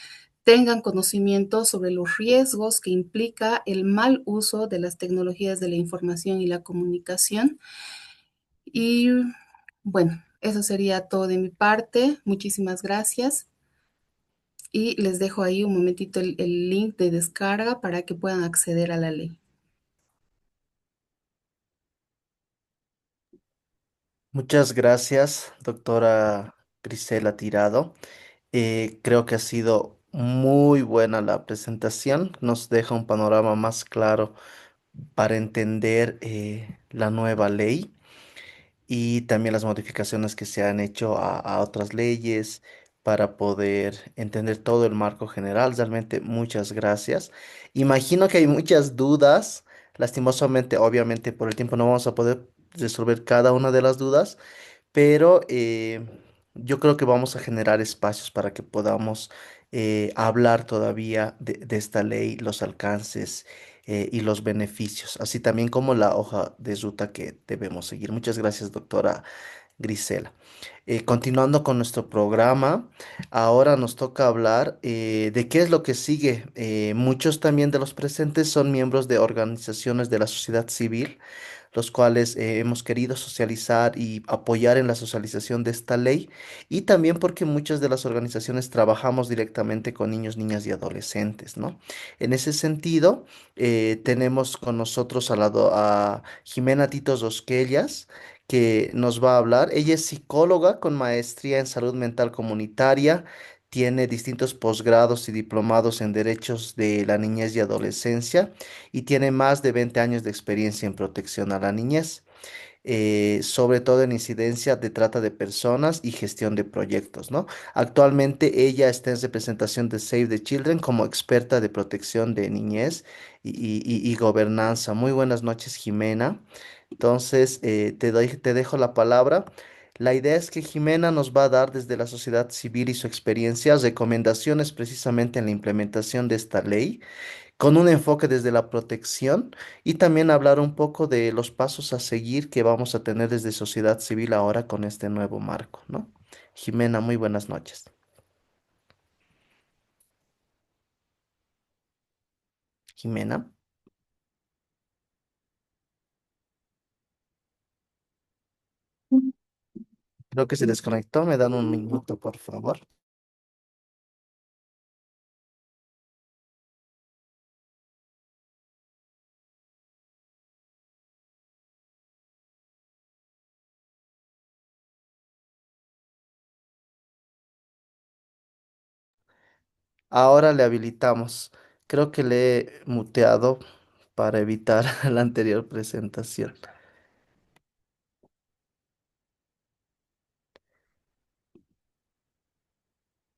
tengan conocimiento sobre los riesgos que implica el mal uso de las tecnologías de la información y la comunicación. Y bueno, eso sería todo de mi parte. Muchísimas gracias. y les dejo ahí un momentito el link de descarga para que puedan acceder a la ley. Muchas gracias, doctora Grisela Tirado. Creo que ha sido muy buena la presentación. Nos deja un panorama más claro para entender la nueva ley y también las modificaciones que se han hecho a otras leyes para poder entender todo el marco general. Realmente muchas gracias. Imagino que hay muchas dudas. Lastimosamente, obviamente, por el tiempo no vamos a poder resolver cada una de las dudas, pero yo creo que vamos a generar espacios para que podamos hablar todavía de esta ley, los alcances y los beneficios, así también como la hoja de ruta que debemos seguir. Muchas gracias, doctora Grisela. Continuando con nuestro programa, ahora nos toca hablar de qué es lo que sigue. Muchos también de los presentes son miembros de organizaciones de la sociedad civil, los cuales hemos querido socializar y apoyar en la socialización de esta ley, y también porque muchas de las organizaciones trabajamos directamente con niños, niñas y adolescentes, ¿no? En ese sentido, tenemos con nosotros a Jimena Titos Rosquellas, que nos va a hablar. Ella es psicóloga con maestría en salud mental comunitaria, tiene distintos posgrados y diplomados en derechos de la niñez y adolescencia y tiene más de 20 años de experiencia en protección a la niñez, sobre todo en incidencia de trata de personas y gestión de proyectos, ¿no? Actualmente ella está en representación de Save the Children como experta de protección de niñez y gobernanza. Muy buenas noches, Jimena. Entonces, te dejo la palabra. La idea es que Jimena nos va a dar desde la sociedad civil y su experiencia recomendaciones precisamente en la implementación de esta ley, con un enfoque desde la protección y también hablar un poco de los pasos a seguir que vamos a tener desde sociedad civil ahora con este nuevo marco, ¿no? Jimena, muy buenas noches. Jimena, creo que se desconectó. Me dan un minuto, por favor. Ahora le habilitamos. Creo que le he muteado para evitar la anterior presentación.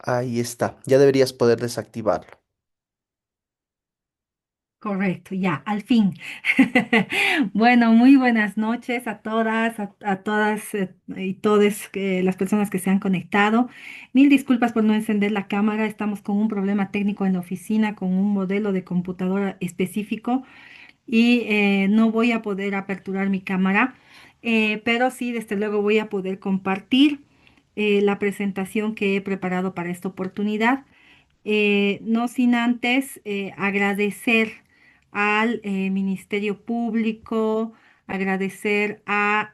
Ahí está. Ya deberías poder desactivarlo. Correcto, ya, al fin. Bueno, muy buenas noches a todas, a todas y todas las personas que se han conectado. Mil disculpas por no encender la cámara. Estamos con un problema técnico en la oficina con un modelo de computadora específico y no voy a poder aperturar mi cámara, pero sí, desde luego voy a poder compartir la presentación que he preparado para esta oportunidad. No sin antes agradecer al Ministerio Público, agradecer a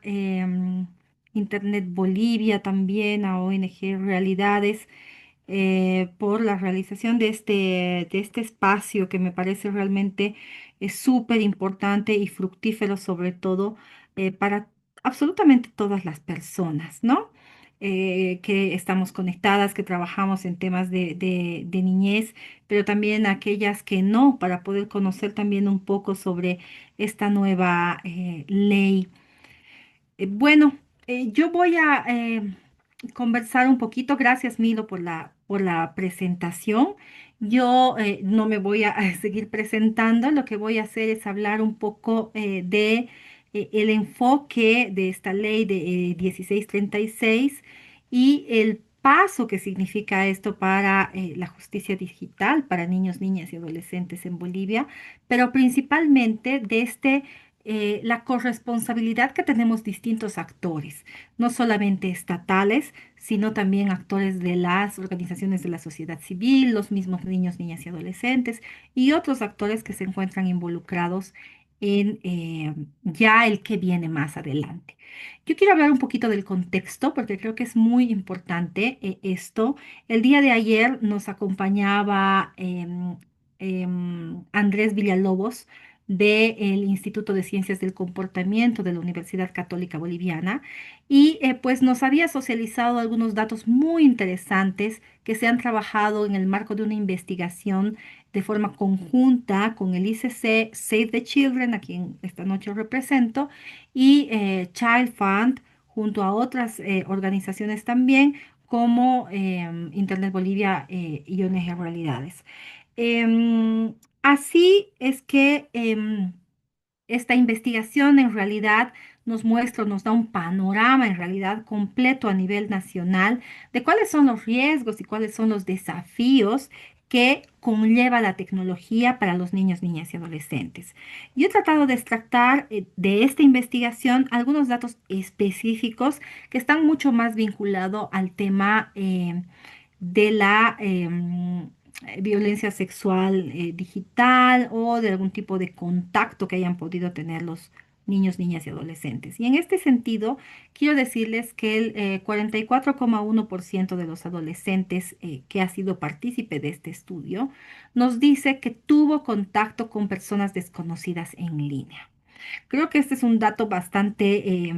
Internet Bolivia también, a ONG Realidades, por la realización de este espacio que me parece realmente súper importante y fructífero, sobre todo para absolutamente todas las personas, ¿no? Que estamos conectadas, que trabajamos en temas de niñez, pero también aquellas que no, para poder conocer también un poco sobre esta nueva ley. Bueno, yo voy a conversar un poquito. Gracias, Milo, por la presentación. Yo no me voy a, a seguir presentando. Lo que voy a hacer es hablar un poco de el enfoque de esta ley de 1636 y el paso que significa esto para la justicia digital para niños, niñas y adolescentes en Bolivia, pero principalmente de la corresponsabilidad que tenemos distintos actores, no solamente estatales, sino también actores de las organizaciones de la sociedad civil, los mismos niños, niñas y adolescentes y otros actores que se encuentran involucrados en ya el que viene más adelante. Yo quiero hablar un poquito del contexto porque creo que es muy importante esto. El día de ayer nos acompañaba Andrés Villalobos del Instituto de Ciencias del Comportamiento de la Universidad Católica Boliviana y pues nos había socializado algunos datos muy interesantes que se han trabajado en el marco de una investigación de forma conjunta con el ICC Save the Children, a quien esta noche represento, y Child Fund, junto a otras organizaciones también, como Internet Bolivia y ONG Realidades. Así es que esta investigación en realidad nos muestra, nos da un panorama en realidad completo a nivel nacional de cuáles son los riesgos y cuáles son los desafíos que conlleva la tecnología para los niños, niñas y adolescentes. Yo he tratado de extractar de esta investigación algunos datos específicos que están mucho más vinculados al tema de la violencia sexual digital o de algún tipo de contacto que hayan podido tener los niños, niñas y adolescentes. Y en este sentido, quiero decirles que el 44,1% de los adolescentes que ha sido partícipe de este estudio nos dice que tuvo contacto con personas desconocidas en línea. Creo que este es un dato bastante,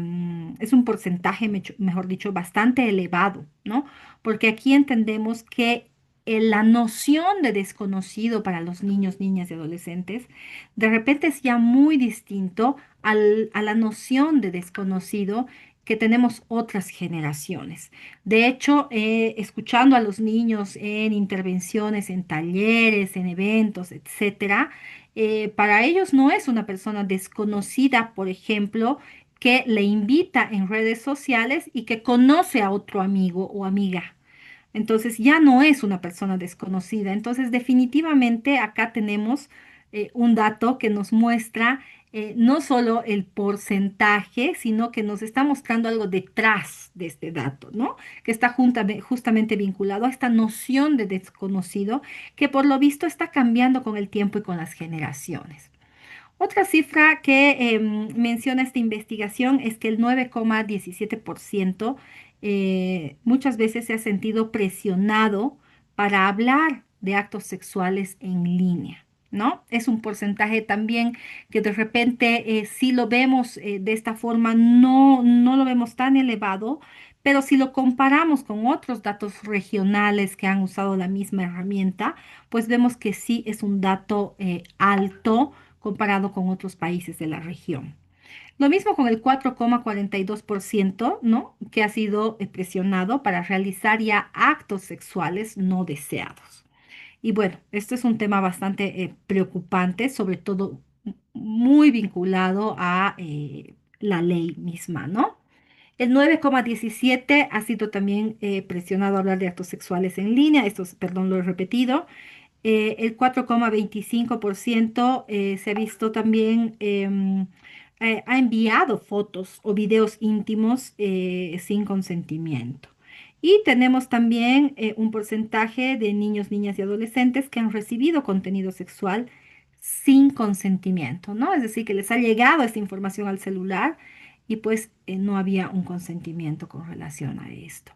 es un porcentaje, mejor dicho, bastante elevado, ¿no? Porque aquí entendemos que la noción de desconocido para los niños, niñas y adolescentes de repente es ya muy distinto a la noción de desconocido que tenemos otras generaciones. De hecho, escuchando a los niños en intervenciones, en talleres, en eventos, etcétera, para ellos no es una persona desconocida, por ejemplo, que le invita en redes sociales y que conoce a otro amigo o amiga. Entonces ya no es una persona desconocida. Entonces definitivamente acá tenemos un dato que nos muestra no solo el porcentaje, sino que nos está mostrando algo detrás de este dato, ¿no? Que está justamente vinculado a esta noción de desconocido que por lo visto está cambiando con el tiempo y con las generaciones. Otra cifra que menciona esta investigación es que el 9,17% muchas veces se ha sentido presionado para hablar de actos sexuales en línea, ¿no? Es un porcentaje también que de repente si lo vemos de esta forma no lo vemos tan elevado, pero si lo comparamos con otros datos regionales que han usado la misma herramienta, pues vemos que sí es un dato alto comparado con otros países de la región. Lo mismo con el 4,42%, ¿no? Que ha sido presionado para realizar ya actos sexuales no deseados. Y bueno, esto es un tema bastante preocupante, sobre todo muy vinculado a la ley misma, ¿no? El 9,17 ha sido también presionado a hablar de actos sexuales en línea, esto, perdón, lo he repetido. El 4,25% se ha visto también, ha enviado fotos o videos íntimos sin consentimiento. Y tenemos también un porcentaje de niños, niñas y adolescentes que han recibido contenido sexual sin consentimiento, ¿no? Es decir, que les ha llegado esta información al celular y pues no había un consentimiento con relación a esto.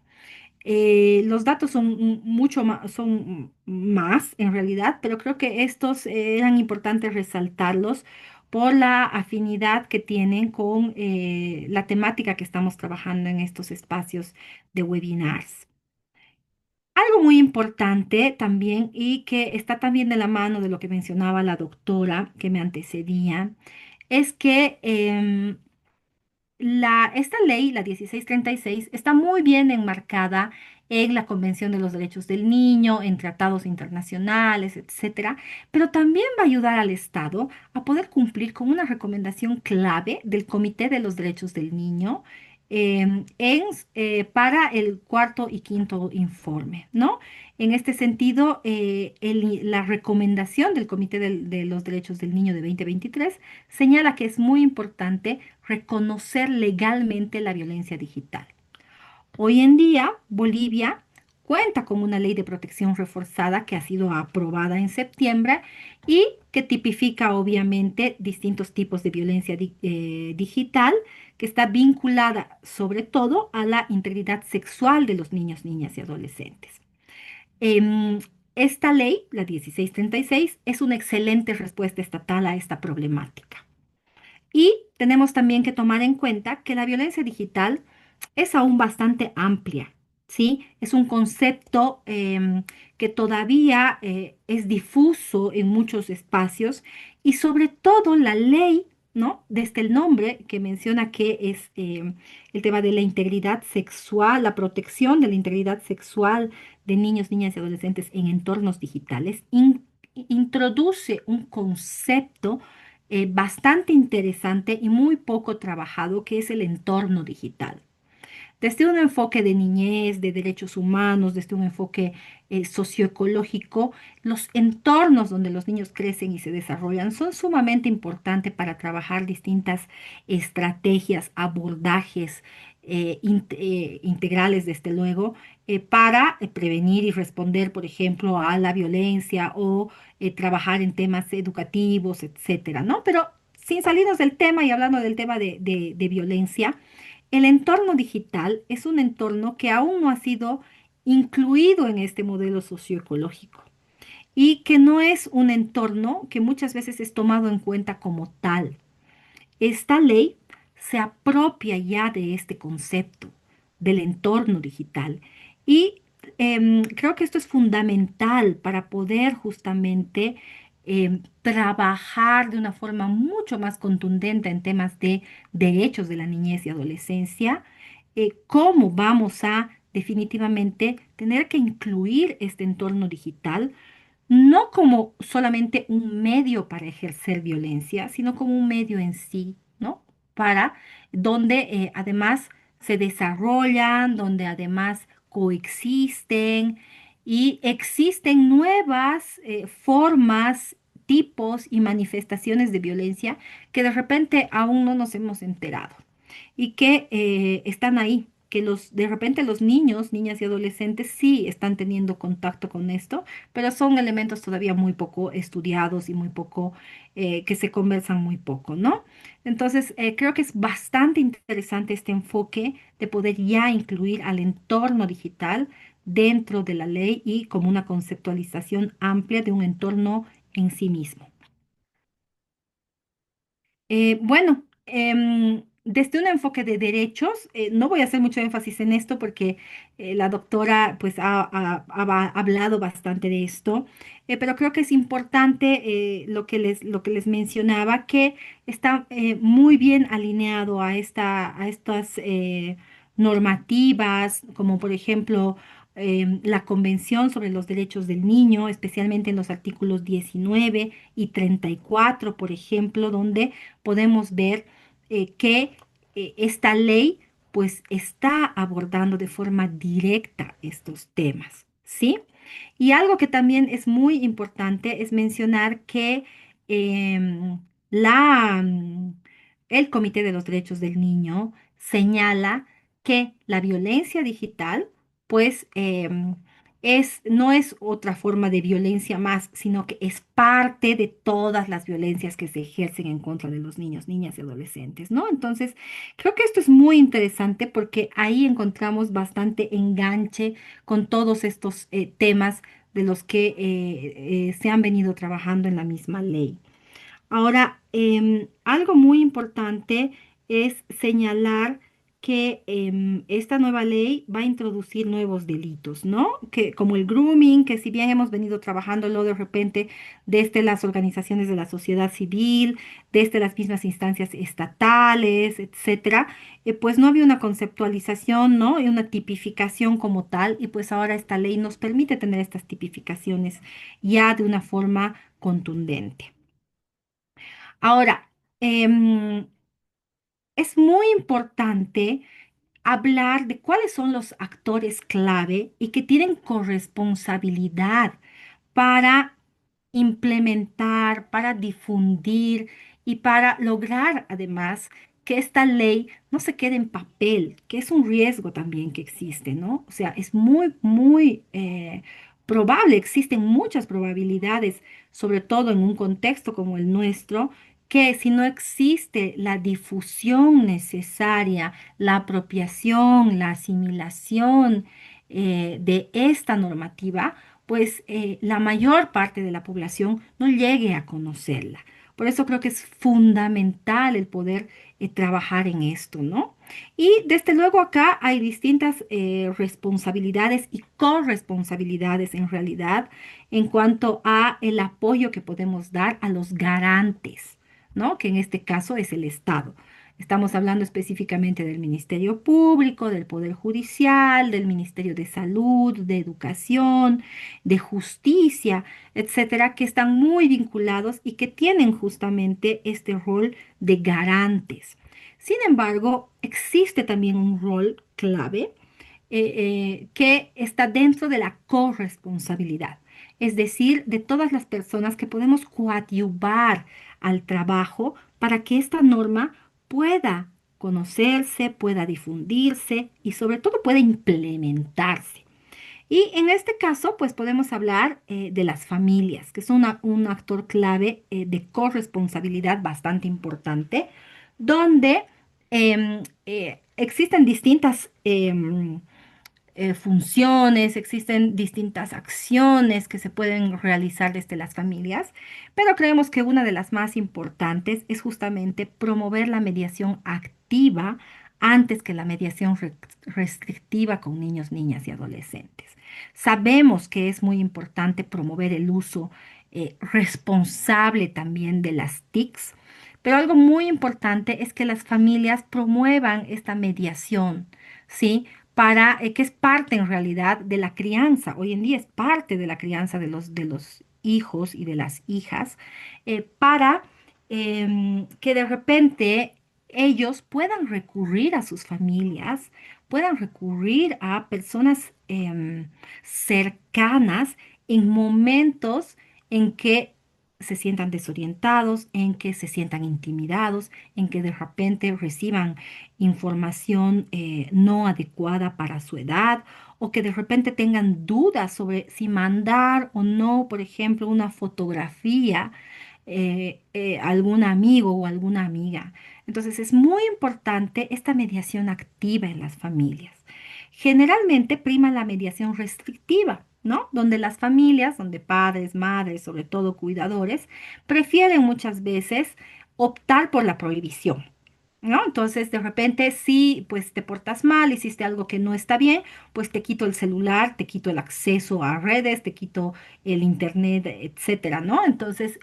Los datos son mucho más, son más en realidad, pero creo que estos eran importantes resaltarlos por la afinidad que tienen con la temática que estamos trabajando en estos espacios de webinars. Algo muy importante también y que está también de la mano de lo que mencionaba la doctora que me antecedía, es que esta ley, la 1636, está muy bien enmarcada en la Convención de los Derechos del Niño, en tratados internacionales, etcétera, pero también va a ayudar al Estado a poder cumplir con una recomendación clave del Comité de los Derechos del Niño para el cuarto y quinto informe, ¿no? En este sentido, la recomendación del Comité de los Derechos del Niño de 2023 señala que es muy importante reconocer legalmente la violencia digital. Hoy en día, Bolivia cuenta con una ley de protección reforzada que ha sido aprobada en septiembre y que tipifica obviamente distintos tipos de violencia digital que está vinculada sobre todo a la integridad sexual de los niños, niñas y adolescentes. Em, Esta ley, la 1636, es una excelente respuesta estatal a esta problemática. Y tenemos también que tomar en cuenta que la violencia digital es aún bastante amplia, ¿sí? Es un concepto que todavía es difuso en muchos espacios y sobre todo la ley, ¿no? Desde el nombre que menciona que es el tema de la integridad sexual, la protección de la integridad sexual de niños, niñas y adolescentes en entornos digitales, introduce un concepto bastante interesante y muy poco trabajado, que es el entorno digital. Desde un enfoque de niñez, de derechos humanos, desde un enfoque socioecológico, los entornos donde los niños crecen y se desarrollan son sumamente importantes para trabajar distintas estrategias, abordajes integrales, desde luego, para prevenir y responder, por ejemplo, a la violencia o trabajar en temas educativos, etcétera, ¿no? Pero sin salirnos del tema y hablando del tema de violencia. El entorno digital es un entorno que aún no ha sido incluido en este modelo socioecológico y que no es un entorno que muchas veces es tomado en cuenta como tal. Esta ley se apropia ya de este concepto del entorno digital y creo que esto es fundamental para poder justamente trabajar de una forma mucho más contundente en temas de derechos de la niñez y adolescencia, cómo vamos a definitivamente tener que incluir este entorno digital no como solamente un medio para ejercer violencia, sino como un medio en sí, ¿no? Para donde además se desarrollan, donde además coexisten y existen nuevas formas, tipos y manifestaciones de violencia que de repente aún no nos hemos enterado y que están ahí, que de repente los niños, niñas y adolescentes sí están teniendo contacto con esto, pero son elementos todavía muy poco estudiados y muy poco, que se conversan muy poco, ¿no? Entonces, creo que es bastante interesante este enfoque de poder ya incluir al entorno digital dentro de la ley y como una conceptualización amplia de un entorno en sí mismo. Bueno, desde un enfoque de derechos, no voy a hacer mucho énfasis en esto porque la doctora pues ha hablado bastante de esto, pero creo que es importante lo que les mencionaba, que está muy bien alineado a estas normativas, como por ejemplo la Convención sobre los Derechos del Niño, especialmente en los artículos 19 y 34, por ejemplo, donde podemos ver que esta ley pues está abordando de forma directa estos temas, ¿sí? Y algo que también es muy importante es mencionar que em, la, mm, el Comité de los Derechos del Niño señala que la violencia digital pues no es otra forma de violencia más, sino que es parte de todas las violencias que se ejercen en contra de los niños, niñas y adolescentes, ¿no? Entonces, creo que esto es muy interesante porque ahí encontramos bastante enganche con todos estos temas de los que se han venido trabajando en la misma ley. Ahora, algo muy importante es señalar que esta nueva ley va a introducir nuevos delitos, ¿no? Que como el grooming, que si bien hemos venido trabajándolo de repente desde las organizaciones de la sociedad civil, desde las mismas instancias estatales, etcétera, pues no había una conceptualización, ¿no? Y una tipificación como tal, y pues ahora esta ley nos permite tener estas tipificaciones ya de una forma contundente. Ahora, em, es muy importante hablar de cuáles son los actores clave y que tienen corresponsabilidad para implementar, para difundir y para lograr además que esta ley no se quede en papel, que es un riesgo también que existe, ¿no? O sea, es muy probable, existen muchas probabilidades, sobre todo en un contexto como el nuestro, que si no existe la difusión necesaria, la apropiación, la asimilación de esta normativa, pues la mayor parte de la población no llegue a conocerla. Por eso creo que es fundamental el poder trabajar en esto, ¿no? Y desde luego acá hay distintas responsabilidades y corresponsabilidades en realidad en cuanto a el apoyo que podemos dar a los garantes, ¿no? Que en este caso es el Estado. Estamos hablando específicamente del Ministerio Público, del Poder Judicial, del Ministerio de Salud, de Educación, de Justicia, etcétera, que están muy vinculados y que tienen justamente este rol de garantes. Sin embargo, existe también un rol clave que está dentro de la corresponsabilidad, es decir, de todas las personas que podemos coadyuvar al trabajo para que esta norma pueda conocerse, pueda difundirse y sobre todo pueda implementarse. Y en este caso, pues podemos hablar de las familias, que son un actor clave de corresponsabilidad bastante importante, donde existen distintas funciones, existen distintas acciones que se pueden realizar desde las familias, pero creemos que una de las más importantes es justamente promover la mediación activa antes que la mediación restrictiva con niños, niñas y adolescentes. Sabemos que es muy importante promover el uso responsable también de las TICs, pero algo muy importante es que las familias promuevan esta mediación, ¿sí? Para, que es parte en realidad de la crianza, hoy en día es parte de la crianza de los hijos y de las hijas, para que de repente ellos puedan recurrir a sus familias, puedan recurrir a personas cercanas en momentos en que se sientan desorientados, en que se sientan intimidados, en que de repente reciban información no adecuada para su edad o que de repente tengan dudas sobre si mandar o no, por ejemplo, una fotografía a algún amigo o alguna amiga. Entonces es muy importante esta mediación activa en las familias. Generalmente prima la mediación restrictiva, ¿no? Donde las familias, donde padres, madres, sobre todo cuidadores, prefieren muchas veces optar por la prohibición. ¿No? Entonces, de repente, si pues te portas mal, hiciste algo que no está bien, pues te quito el celular, te quito el acceso a redes, te quito el internet, etcétera, ¿no? Entonces,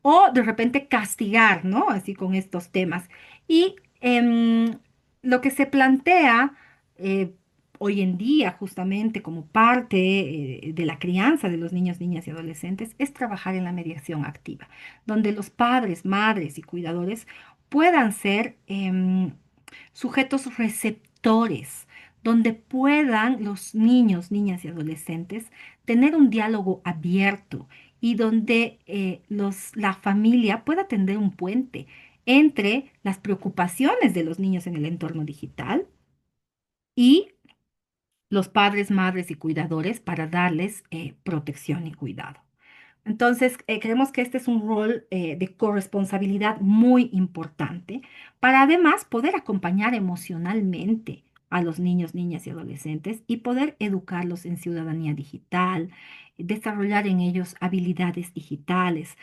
o de repente castigar, ¿no? Así con estos temas. Y lo que se plantea eh, hoy en día, justamente como parte de la crianza de los niños, niñas y adolescentes, es trabajar en la mediación activa, donde los padres, madres y cuidadores puedan ser sujetos receptores, donde puedan los niños, niñas y adolescentes tener un diálogo abierto y donde la familia pueda tender un puente entre las preocupaciones de los niños en el entorno digital y los padres, madres y cuidadores para darles protección y cuidado. Entonces, creemos que este es un rol de corresponsabilidad muy importante para además poder acompañar emocionalmente a los niños, niñas y adolescentes y poder educarlos en ciudadanía digital, desarrollar en ellos habilidades digitales,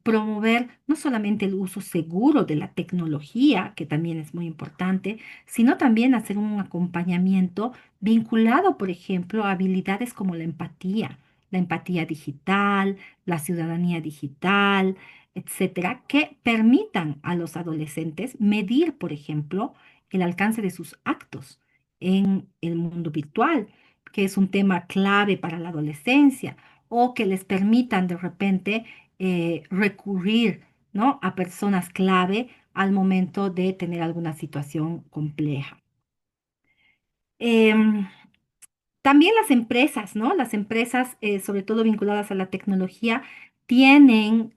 promover no solamente el uso seguro de la tecnología, que también es muy importante, sino también hacer un acompañamiento vinculado, por ejemplo, a habilidades como la empatía digital, la ciudadanía digital, etcétera, que permitan a los adolescentes medir, por ejemplo, el alcance de sus actos en el mundo virtual, que es un tema clave para la adolescencia, o que les permitan de repente recurrir, ¿no? a personas clave al momento de tener alguna situación compleja. Em, También las empresas, ¿no? Las empresas, sobre todo vinculadas a la tecnología, tienen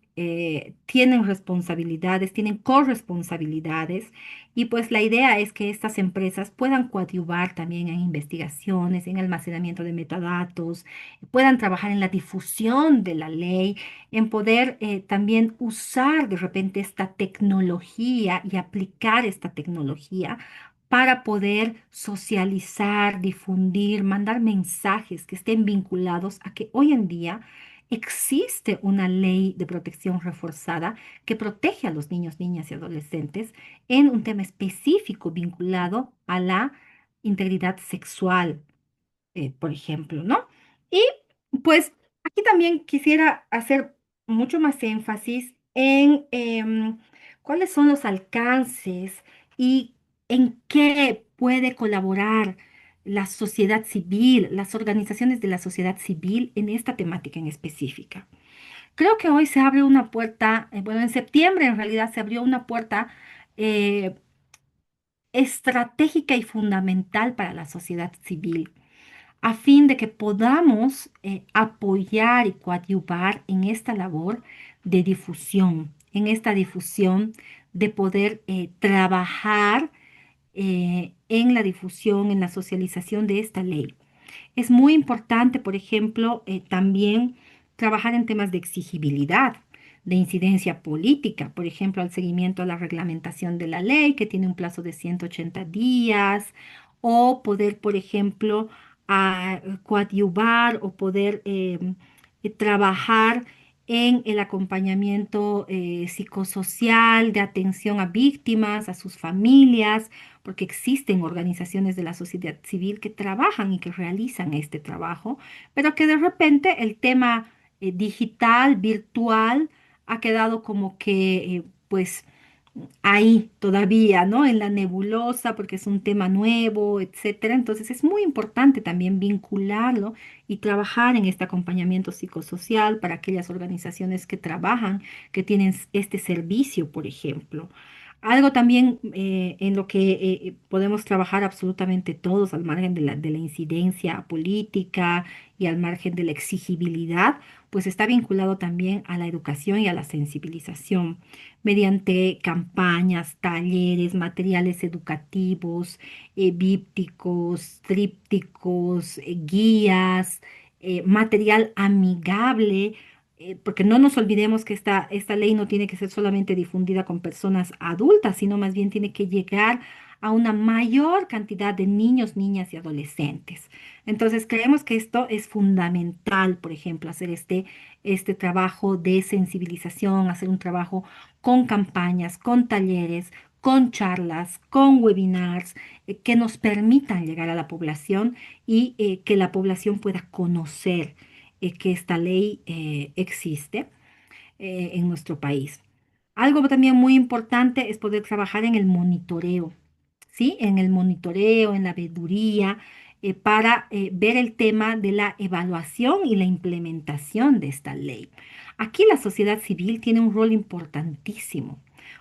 tienen responsabilidades, tienen corresponsabilidades y pues la idea es que estas empresas puedan coadyuvar también en investigaciones, en almacenamiento de metadatos, puedan trabajar en la difusión de la ley, en poder también usar de repente esta tecnología y aplicar esta tecnología para poder socializar, difundir, mandar mensajes que estén vinculados a que hoy en día existe una ley de protección reforzada que protege a los niños, niñas y adolescentes en un tema específico vinculado a la integridad sexual, por ejemplo, ¿no? Y pues aquí también quisiera hacer mucho más énfasis en cuáles son los alcances y en qué puede colaborar la sociedad civil, las organizaciones de la sociedad civil en esta temática en específica. Creo que hoy se abre una puerta, bueno, en septiembre en realidad se abrió una puerta eh, estratégica y fundamental para la sociedad civil a fin de que podamos apoyar y coadyuvar en esta labor de difusión, en esta difusión de poder trabajar en la difusión, en la socialización de esta ley. Es muy importante, por ejemplo, también trabajar en temas de exigibilidad, de incidencia política, por ejemplo, al seguimiento a la reglamentación de la ley, que tiene un plazo de 180 días, o poder, por ejemplo, coadyuvar o poder trabajar en el acompañamiento psicosocial, de atención a víctimas, a sus familias, porque existen organizaciones de la sociedad civil que trabajan y que realizan este trabajo, pero que de repente el tema digital, virtual, ha quedado como que, pues, ahí todavía, ¿no? En la nebulosa, porque es un tema nuevo, etcétera. Entonces es muy importante también vincularlo y trabajar en este acompañamiento psicosocial para aquellas organizaciones que trabajan, que tienen este servicio, por ejemplo. Algo también en lo que podemos trabajar absolutamente todos al margen de la incidencia política y al margen de la exigibilidad, pues está vinculado también a la educación y a la sensibilización mediante campañas, talleres, materiales educativos, bípticos, trípticos, guías, material amigable, porque no nos olvidemos que esta ley no tiene que ser solamente difundida con personas adultas, sino más bien tiene que llegar a una mayor cantidad de niños, niñas y adolescentes. Entonces, creemos que esto es fundamental, por ejemplo, hacer este trabajo de sensibilización, hacer un trabajo con campañas, con talleres, con charlas, con webinars, que nos permitan llegar a la población y que la población pueda conocer que esta ley existe en nuestro país. Algo también muy importante es poder trabajar en el monitoreo, ¿sí? En el monitoreo, en la veeduría, para ver el tema de la evaluación y la implementación de esta ley. Aquí la sociedad civil tiene un rol importantísimo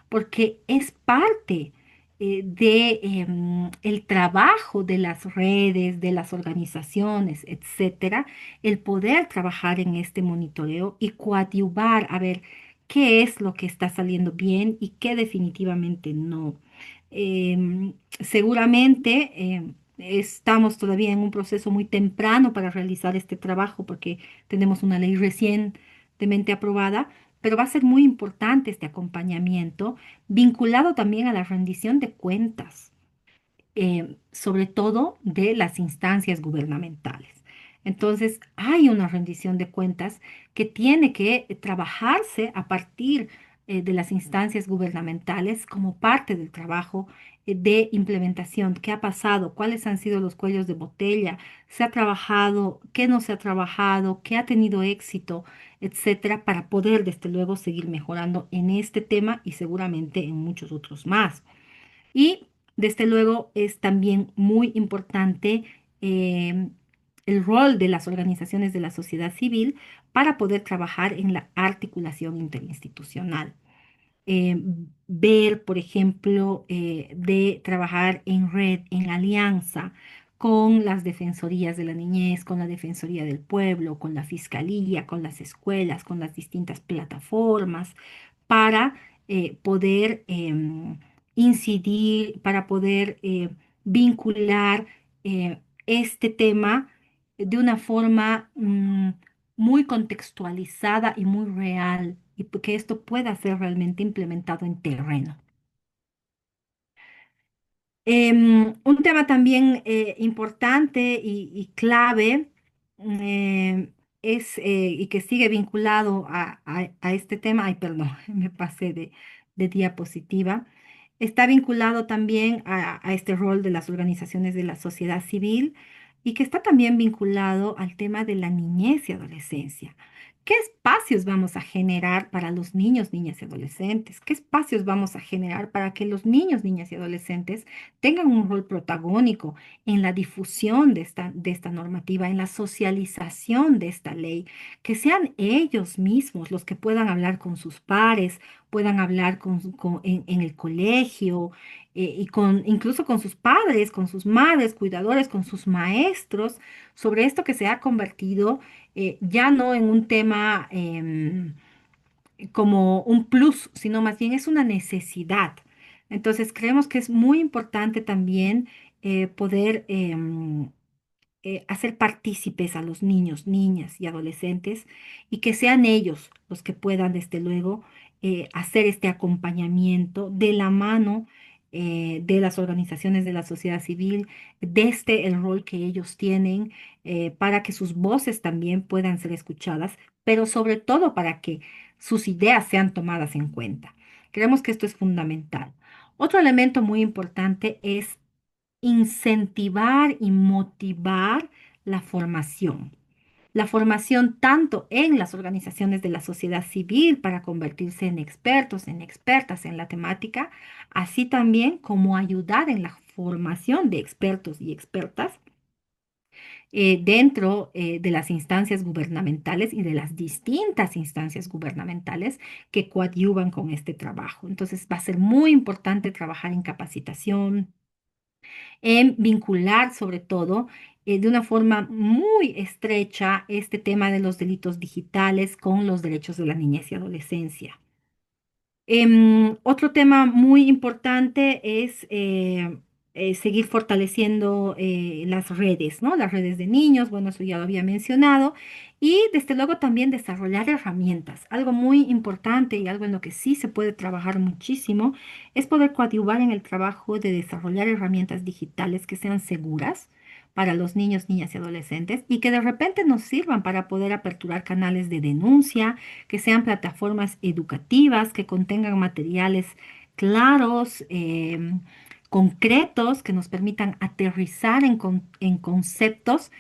porque es parte de el trabajo de las redes, de las organizaciones, etcétera, el poder trabajar en este monitoreo y coadyuvar a ver qué es lo que está saliendo bien y qué definitivamente no. Seguramente estamos todavía en un proceso muy temprano para realizar este trabajo porque tenemos una ley recientemente aprobada, pero va a ser muy importante este acompañamiento vinculado también a la rendición de cuentas sobre todo de las instancias gubernamentales. Entonces, hay una rendición de cuentas que tiene que trabajarse a partir de las instancias gubernamentales como parte del trabajo de implementación. ¿Qué ha pasado? ¿Cuáles han sido los cuellos de botella? ¿Se ha trabajado? ¿Qué no se ha trabajado? ¿Qué ha tenido éxito? Etcétera, para poder, desde luego, seguir mejorando en este tema y seguramente en muchos otros más. Y desde luego es también muy importante eh, el rol de las organizaciones de la sociedad civil para poder trabajar en la articulación interinstitucional. Eh, Ver, por ejemplo, de trabajar en red, en alianza con las defensorías de la niñez, con la Defensoría del Pueblo, con la Fiscalía, con las escuelas, con las distintas plataformas, para poder incidir, para poder vincular este tema de una forma muy contextualizada y muy real, y que esto pueda ser realmente implementado en terreno. Un tema también importante y clave es, y que sigue vinculado a este tema, ay, perdón, me pasé de diapositiva, está vinculado también a este rol de las organizaciones de la sociedad civil y que está también vinculado al tema de la niñez y adolescencia. ¿Qué espacios vamos a generar para los niños, niñas y adolescentes? ¿Qué espacios vamos a generar para que los niños, niñas y adolescentes tengan un rol protagónico en la difusión de esta normativa, en la socialización de esta ley, que sean ellos mismos los que puedan hablar con sus pares, puedan hablar en el colegio, y incluso con sus padres, con sus madres, cuidadores, con sus maestros, sobre esto que se ha convertido ya no en un tema como un plus, sino más bien es una necesidad. Entonces, creemos que es muy importante también poder hacer partícipes a los niños, niñas y adolescentes y que sean ellos los que puedan, desde luego, hacer este acompañamiento de la mano de las organizaciones de la sociedad civil, desde el rol que ellos tienen, para que sus voces también puedan ser escuchadas, pero sobre todo para que sus ideas sean tomadas en cuenta. Creemos que esto es fundamental. Otro elemento muy importante es incentivar y motivar la formación. La formación tanto en las organizaciones de la sociedad civil para convertirse en expertos, en expertas en la temática, así también como ayudar en la formación de expertos y expertas dentro de las instancias gubernamentales y de las distintas instancias gubernamentales que coadyuvan con este trabajo. Entonces va a ser muy importante trabajar en capacitación, en vincular sobre todo de una forma muy estrecha este tema de los delitos digitales con los derechos de la niñez y adolescencia. Otro tema muy importante es seguir fortaleciendo las redes, ¿no? Las redes de niños, bueno, eso ya lo había mencionado, y desde luego también desarrollar herramientas. Algo muy importante y algo en lo que sí se puede trabajar muchísimo es poder coadyuvar en el trabajo de desarrollar herramientas digitales que sean seguras para los niños, niñas y adolescentes y que de repente nos sirvan para poder aperturar canales de denuncia, que sean plataformas educativas, que contengan materiales claros, concretos, que nos permitan aterrizar en conceptos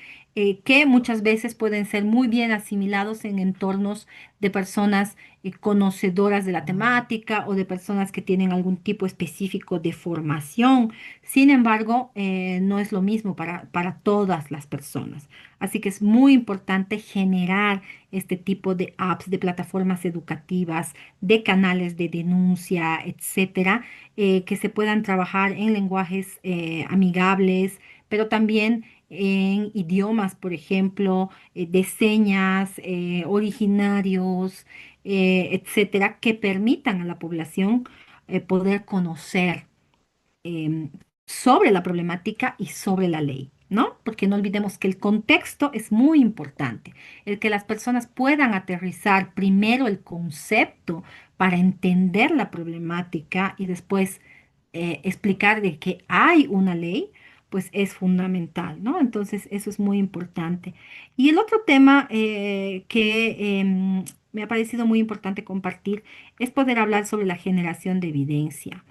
que muchas veces pueden ser muy bien asimilados en entornos de personas conocedoras de la temática o de personas que tienen algún tipo específico de formación. Sin embargo, no es lo mismo para todas las personas. Así que es muy importante generar este tipo de apps, de plataformas educativas, de canales de denuncia, etcétera, que se puedan trabajar en lenguajes amigables, pero también en idiomas, por ejemplo, de señas, originarios, etcétera, que permitan a la población poder conocer em, sobre la problemática y sobre la ley, ¿no? Porque no olvidemos que el contexto es muy importante, el que las personas puedan aterrizar primero el concepto para entender la problemática y después explicar de que hay una ley, pues es fundamental, ¿no? Entonces, eso es muy importante. Y el otro tema que me ha parecido muy importante compartir es poder hablar sobre la generación de evidencia.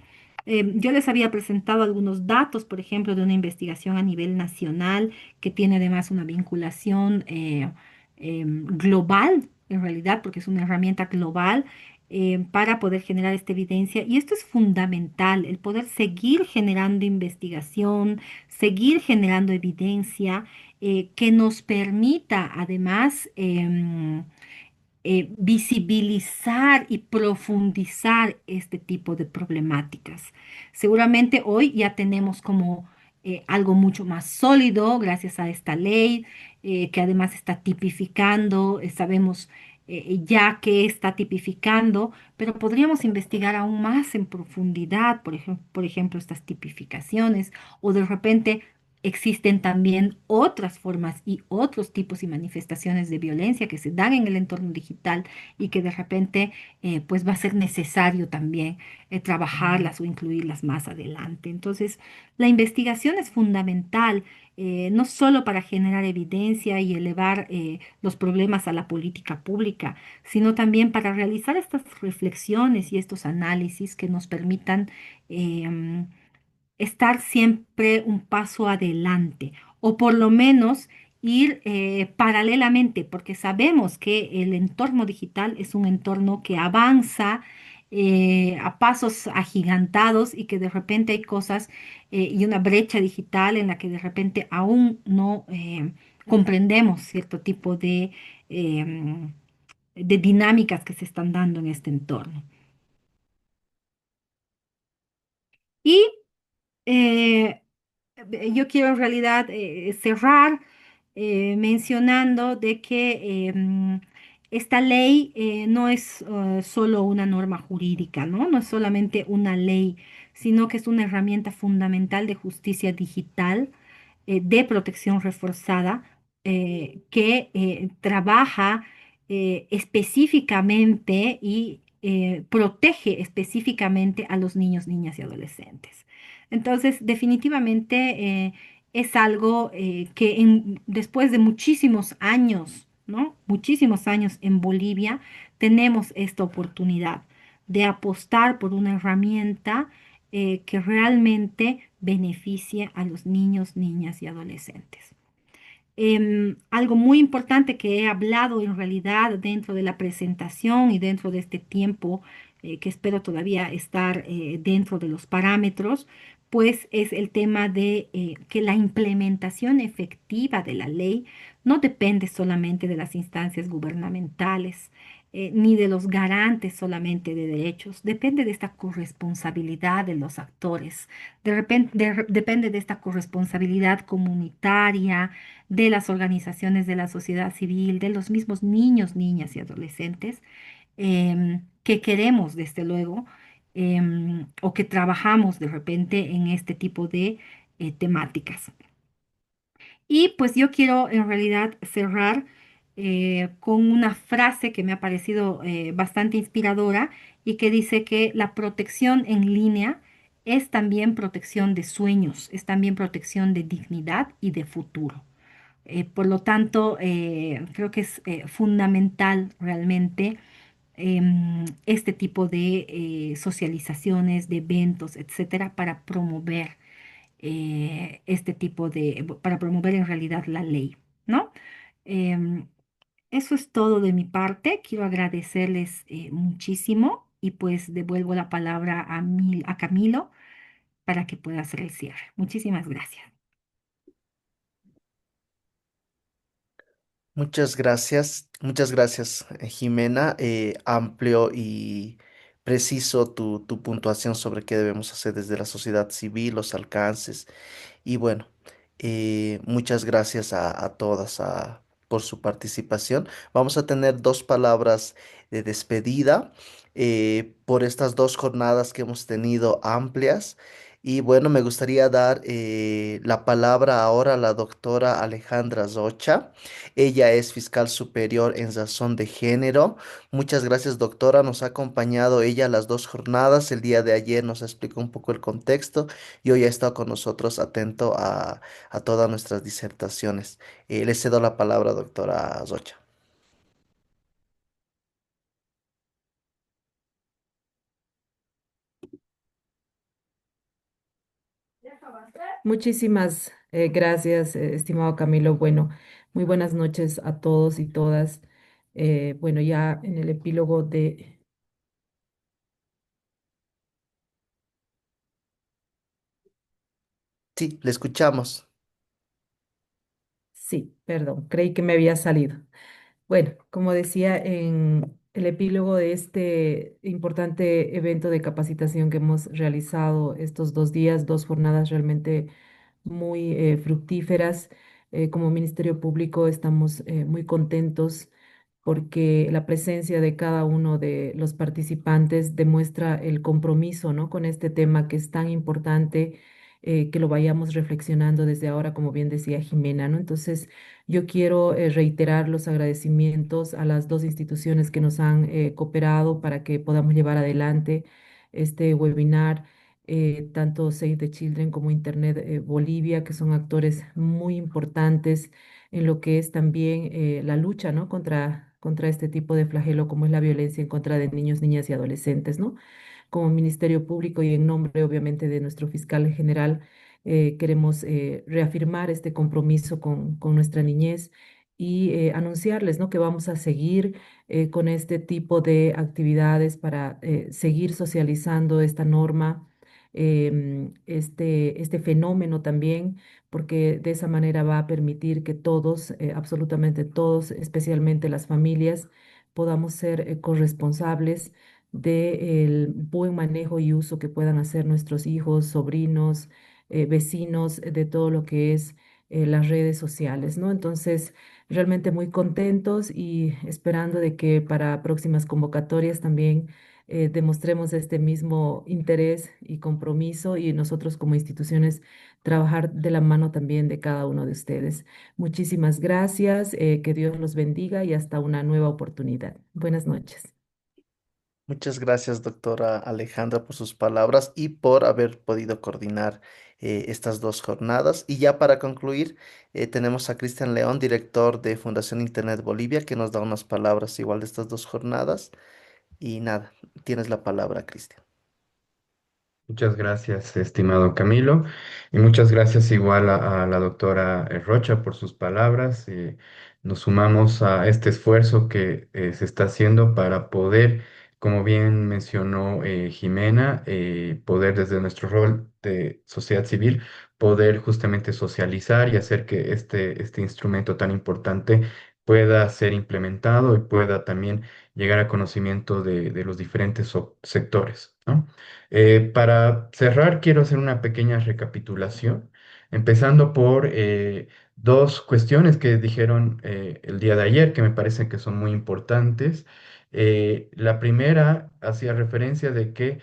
Yo les había presentado algunos datos, por ejemplo, de una investigación a nivel nacional que tiene además una vinculación global, en realidad, porque es una herramienta global para poder generar esta evidencia. Y esto es fundamental, el poder seguir generando investigación, seguir generando evidencia que nos permita además visibilizar y profundizar este tipo de problemáticas. Seguramente hoy ya tenemos como algo mucho más sólido gracias a esta ley, que además está tipificando, sabemos ya que está tipificando, pero podríamos investigar aún más en profundidad, por ejemplo, estas tipificaciones, o de repente existen también otras formas y otros tipos y manifestaciones de violencia que se dan en el entorno digital y que de repente pues va a ser necesario también trabajarlas o incluirlas más adelante. Entonces, la investigación es fundamental, no solo para generar evidencia y elevar los problemas a la política pública, sino también para realizar estas reflexiones y estos análisis que nos permitan em, estar siempre un paso adelante o por lo menos ir paralelamente, porque sabemos que el entorno digital es un entorno que avanza a pasos agigantados y que de repente hay cosas y una brecha digital en la que de repente aún no comprendemos cierto tipo em, de dinámicas que se están dando en este entorno. Y eh, yo quiero en realidad cerrar mencionando de que esta ley no es solo una norma jurídica, ¿no? No es solamente una ley, sino que es una herramienta fundamental de justicia digital, de protección reforzada, que trabaja específicamente y protege específicamente a los niños, niñas y adolescentes. Entonces, definitivamente es algo que después de muchísimos años, ¿no? Muchísimos años en Bolivia, tenemos esta oportunidad de apostar por una herramienta que realmente beneficie a los niños, niñas y adolescentes. Algo muy importante que he hablado en realidad dentro de la presentación y dentro de este tiempo, que espero todavía estar dentro de los parámetros, pues es el tema de que la implementación efectiva de la ley no depende solamente de las instancias gubernamentales, ni de los garantes solamente de derechos, depende de esta corresponsabilidad de los actores, depende de esta corresponsabilidad comunitaria, de las organizaciones de la sociedad civil, de los mismos niños, niñas y adolescentes que queremos, desde luego, o que trabajamos de repente en este tipo de temáticas. Y pues yo quiero en realidad cerrar con una frase que me ha parecido bastante inspiradora y que dice que la protección en línea es también protección de sueños, es también protección de dignidad y de futuro. Por lo tanto, creo que es fundamental realmente este tipo de socializaciones, de eventos, etcétera, para promover para promover en realidad la ley, ¿no? Em, Eso es todo de mi parte. Quiero agradecerles muchísimo y pues devuelvo la palabra a Camilo para que pueda hacer el cierre. Muchísimas gracias. Muchas gracias, Jimena. Amplio y preciso tu puntuación sobre qué debemos hacer desde la sociedad civil, los alcances. Y bueno, muchas gracias a todas por su participación. Vamos a tener dos palabras de despedida por estas dos jornadas que hemos tenido amplias. Y bueno, me gustaría dar la palabra ahora a la doctora Alejandra Zocha. Ella es fiscal superior en razón de género. Muchas gracias, doctora. Nos ha acompañado ella las dos jornadas. El día de ayer nos explicó un poco el contexto y hoy ha estado con nosotros atento a todas nuestras disertaciones. Le cedo la palabra, doctora Rocha. Muchísimas gracias, estimado Camilo. Bueno, muy buenas noches a todos y todas. Bueno, ya en el epílogo de... Sí, le escuchamos. Sí, perdón, creí que me había salido. Bueno, como decía, en el epílogo de este importante evento de capacitación que hemos realizado estos 2 días, 2 jornadas realmente muy fructíferas. Como Ministerio Público estamos muy contentos porque la presencia de cada uno de los participantes demuestra el compromiso, ¿no? Con este tema que es tan importante, que lo vayamos reflexionando desde ahora, como bien decía Jimena, ¿no? Entonces, yo quiero reiterar los agradecimientos a las dos instituciones que nos han cooperado para que podamos llevar adelante este webinar. Tanto Save the Children como Internet Bolivia, que son actores muy importantes en lo que es también la lucha, ¿no? contra este tipo de flagelo como es la violencia en contra de niños, niñas y adolescentes, ¿no? Como Ministerio Público y en nombre, obviamente, de nuestro fiscal general, queremos reafirmar este compromiso con nuestra niñez y anunciarles, ¿no? que vamos a seguir con este tipo de actividades para seguir socializando esta norma, este fenómeno también, porque de esa manera va a permitir que todos, absolutamente todos, especialmente las familias, podamos ser corresponsables del buen manejo y uso que puedan hacer nuestros hijos, sobrinos, vecinos, de todo lo que es las redes sociales, ¿no? Entonces, realmente muy contentos y esperando de que para próximas convocatorias también demostremos este mismo interés y compromiso y nosotros como instituciones trabajar de la mano también de cada uno de ustedes. Muchísimas gracias, que Dios los bendiga y hasta una nueva oportunidad. Buenas noches. Muchas gracias, doctora Alejandra, por sus palabras y por haber podido coordinar estas dos jornadas. Y ya para concluir, tenemos a Cristian León, director de Fundación Internet Bolivia, que nos da unas palabras igual de estas dos jornadas. Y nada, tienes la palabra, Cristian. Muchas gracias, estimado Camilo, y muchas gracias igual a la doctora Rocha por sus palabras. Nos sumamos a este esfuerzo que se está haciendo para poder, como bien mencionó Jimena, poder desde nuestro rol de sociedad civil, poder justamente socializar y hacer que este instrumento tan importante pueda ser implementado y pueda también llegar a conocimiento de los diferentes sectores, ¿no? Para cerrar, quiero hacer una pequeña recapitulación, empezando por dos cuestiones que dijeron el día de ayer, que me parece que son muy importantes. La primera hacía referencia de que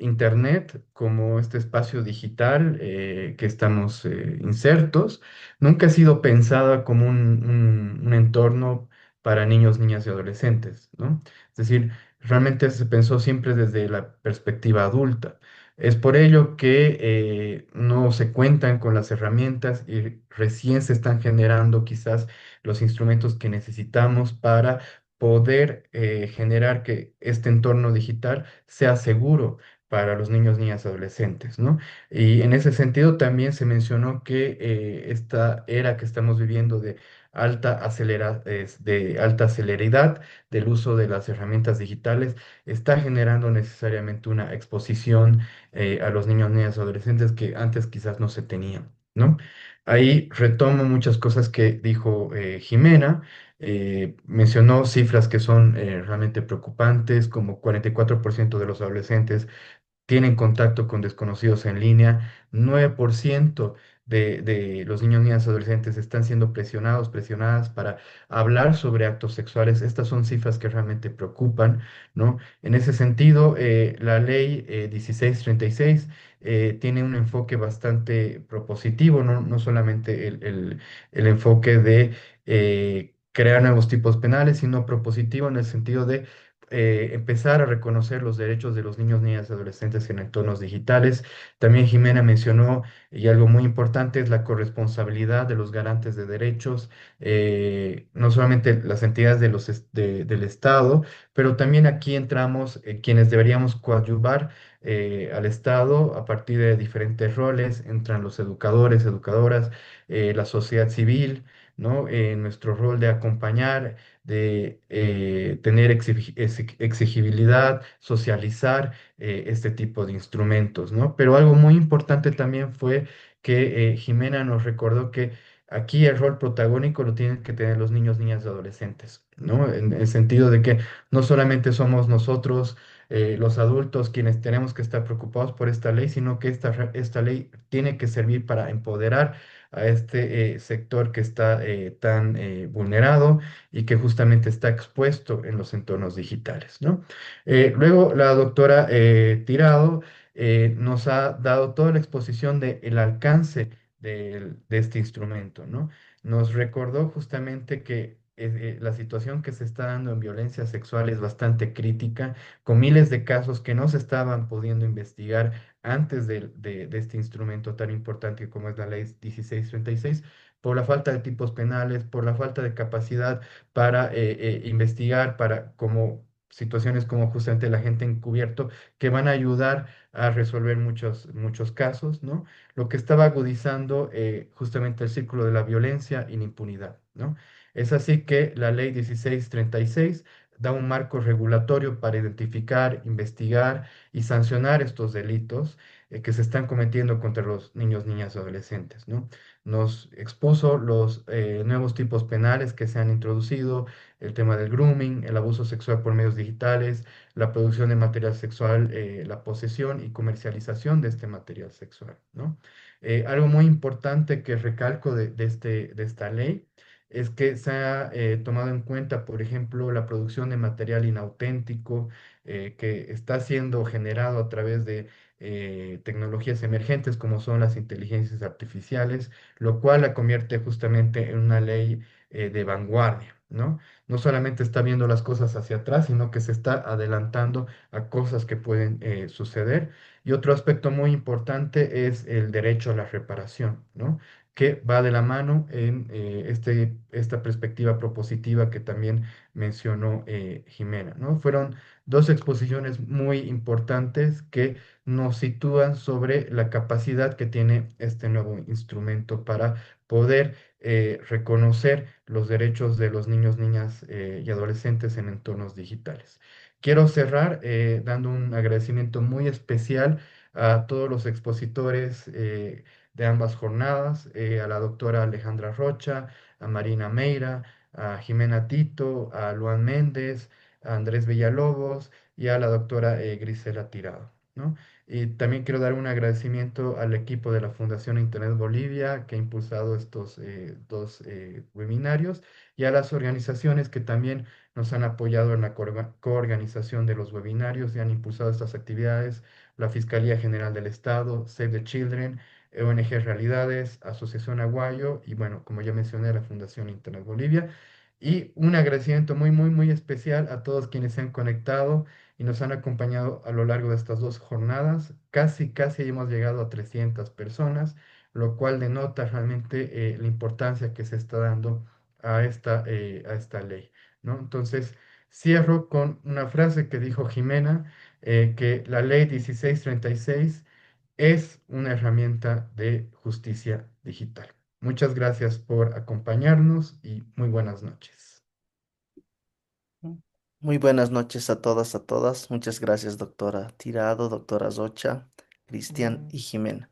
Internet, como este espacio digital que estamos insertos, nunca ha sido pensada como un entorno para niños, niñas y adolescentes, ¿no? Es decir, realmente se pensó siempre desde la perspectiva adulta. Es por ello que no se cuentan con las herramientas y recién se están generando quizás los instrumentos que necesitamos para poder generar que este entorno digital sea seguro para los niños, niñas, adolescentes, ¿no? Y en ese sentido también se mencionó que esta era que estamos viviendo de de alta celeridad del uso de las herramientas digitales está generando necesariamente una exposición a los niños, niñas, adolescentes que antes quizás no se tenían, ¿no? Ahí retomo muchas cosas que dijo Jimena. Mencionó cifras que son realmente preocupantes, como 44% de los adolescentes tienen contacto con desconocidos en línea, 9% de los niños, niñas, adolescentes están siendo presionados, presionadas para hablar sobre actos sexuales. Estas son cifras que realmente preocupan, ¿no? En ese sentido, la ley 1636 tiene un enfoque bastante propositivo, ¿no? No solamente el enfoque de crear nuevos tipos penales, sino propositivo en el sentido de empezar a reconocer los derechos de los niños, niñas y adolescentes en entornos digitales. También Jimena mencionó, y algo muy importante, es la corresponsabilidad de los garantes de derechos, no solamente las entidades del Estado, pero también aquí entramos quienes deberíamos coadyuvar al Estado a partir de diferentes roles, entran los educadores, educadoras, la sociedad civil, ¿no? Nuestro rol de acompañar, de tener exigibilidad, socializar este tipo de instrumentos, ¿no? Pero algo muy importante también fue que Jimena nos recordó que aquí el rol protagónico lo tienen que tener los niños, niñas y adolescentes, ¿no? En el sentido de que no solamente somos nosotros, los adultos, quienes tenemos que estar preocupados por esta ley, sino que esta ley tiene que servir para empoderar a este sector que está tan vulnerado y que justamente está expuesto en los entornos digitales, ¿no? Luego, la doctora Tirado nos ha dado toda la exposición del alcance de este instrumento, ¿no? Nos recordó justamente que la situación que se está dando en violencia sexual es bastante crítica, con miles de casos que no se estaban pudiendo investigar antes de este instrumento tan importante como es la ley 1636, por la falta de tipos penales, por la falta de capacidad para investigar, para como situaciones como justamente la gente encubierto, que van a ayudar a resolver muchos casos, ¿no? Lo que estaba agudizando justamente el círculo de la violencia y la impunidad, ¿no? Es así que la ley 1636 da un marco regulatorio para identificar, investigar y sancionar estos delitos que se están cometiendo contra los niños, niñas y adolescentes, ¿no? Nos expuso los nuevos tipos penales que se han introducido, el tema del grooming, el abuso sexual por medios digitales, la producción de material sexual, la posesión y comercialización de este material sexual, ¿no? Algo muy importante que recalco de esta ley es que se ha tomado en cuenta, por ejemplo, la producción de material inauténtico que está siendo generado a través de tecnologías emergentes como son las inteligencias artificiales, lo cual la convierte justamente en una ley de vanguardia, ¿no? No solamente está viendo las cosas hacia atrás, sino que se está adelantando a cosas que pueden suceder. Y otro aspecto muy importante es el derecho a la reparación, ¿no? Que va de la mano en esta perspectiva propositiva que también mencionó Jimena, ¿no? Fueron dos exposiciones muy importantes que nos sitúan sobre la capacidad que tiene este nuevo instrumento para poder reconocer los derechos de los niños, niñas y adolescentes en entornos digitales. Quiero cerrar dando un agradecimiento muy especial a todos los expositores de ambas jornadas, a la doctora Alejandra Rocha, a Marina Meira, a Jimena Tito, a Luan Méndez, a Andrés Villalobos y a la doctora Grisela Tirado, ¿no? Y también quiero dar un agradecimiento al equipo de la Fundación Internet Bolivia que ha impulsado estos dos webinarios y a las organizaciones que también nos han apoyado en la coorganización de los webinarios y han impulsado estas actividades, la Fiscalía General del Estado, Save the Children, ONG Realidades, Asociación Aguayo y bueno, como ya mencioné, la Fundación Internet Bolivia. Y un agradecimiento muy, muy, muy especial a todos quienes se han conectado y nos han acompañado a lo largo de estas dos jornadas. Casi, casi hemos llegado a 300 personas, lo cual denota realmente la importancia que se está dando a esta ley, ¿no? Entonces, cierro con una frase que dijo Jimena, que la ley 1636 es una herramienta de justicia digital. Muchas gracias por acompañarnos y muy buenas noches. Muy buenas noches a todas, a todas. Muchas gracias, doctora Tirado, doctora Rocha, Cristian y Jimena.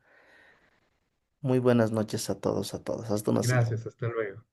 Muy buenas noches a todos, a todas. Hasta una siguiente. Gracias, hasta luego.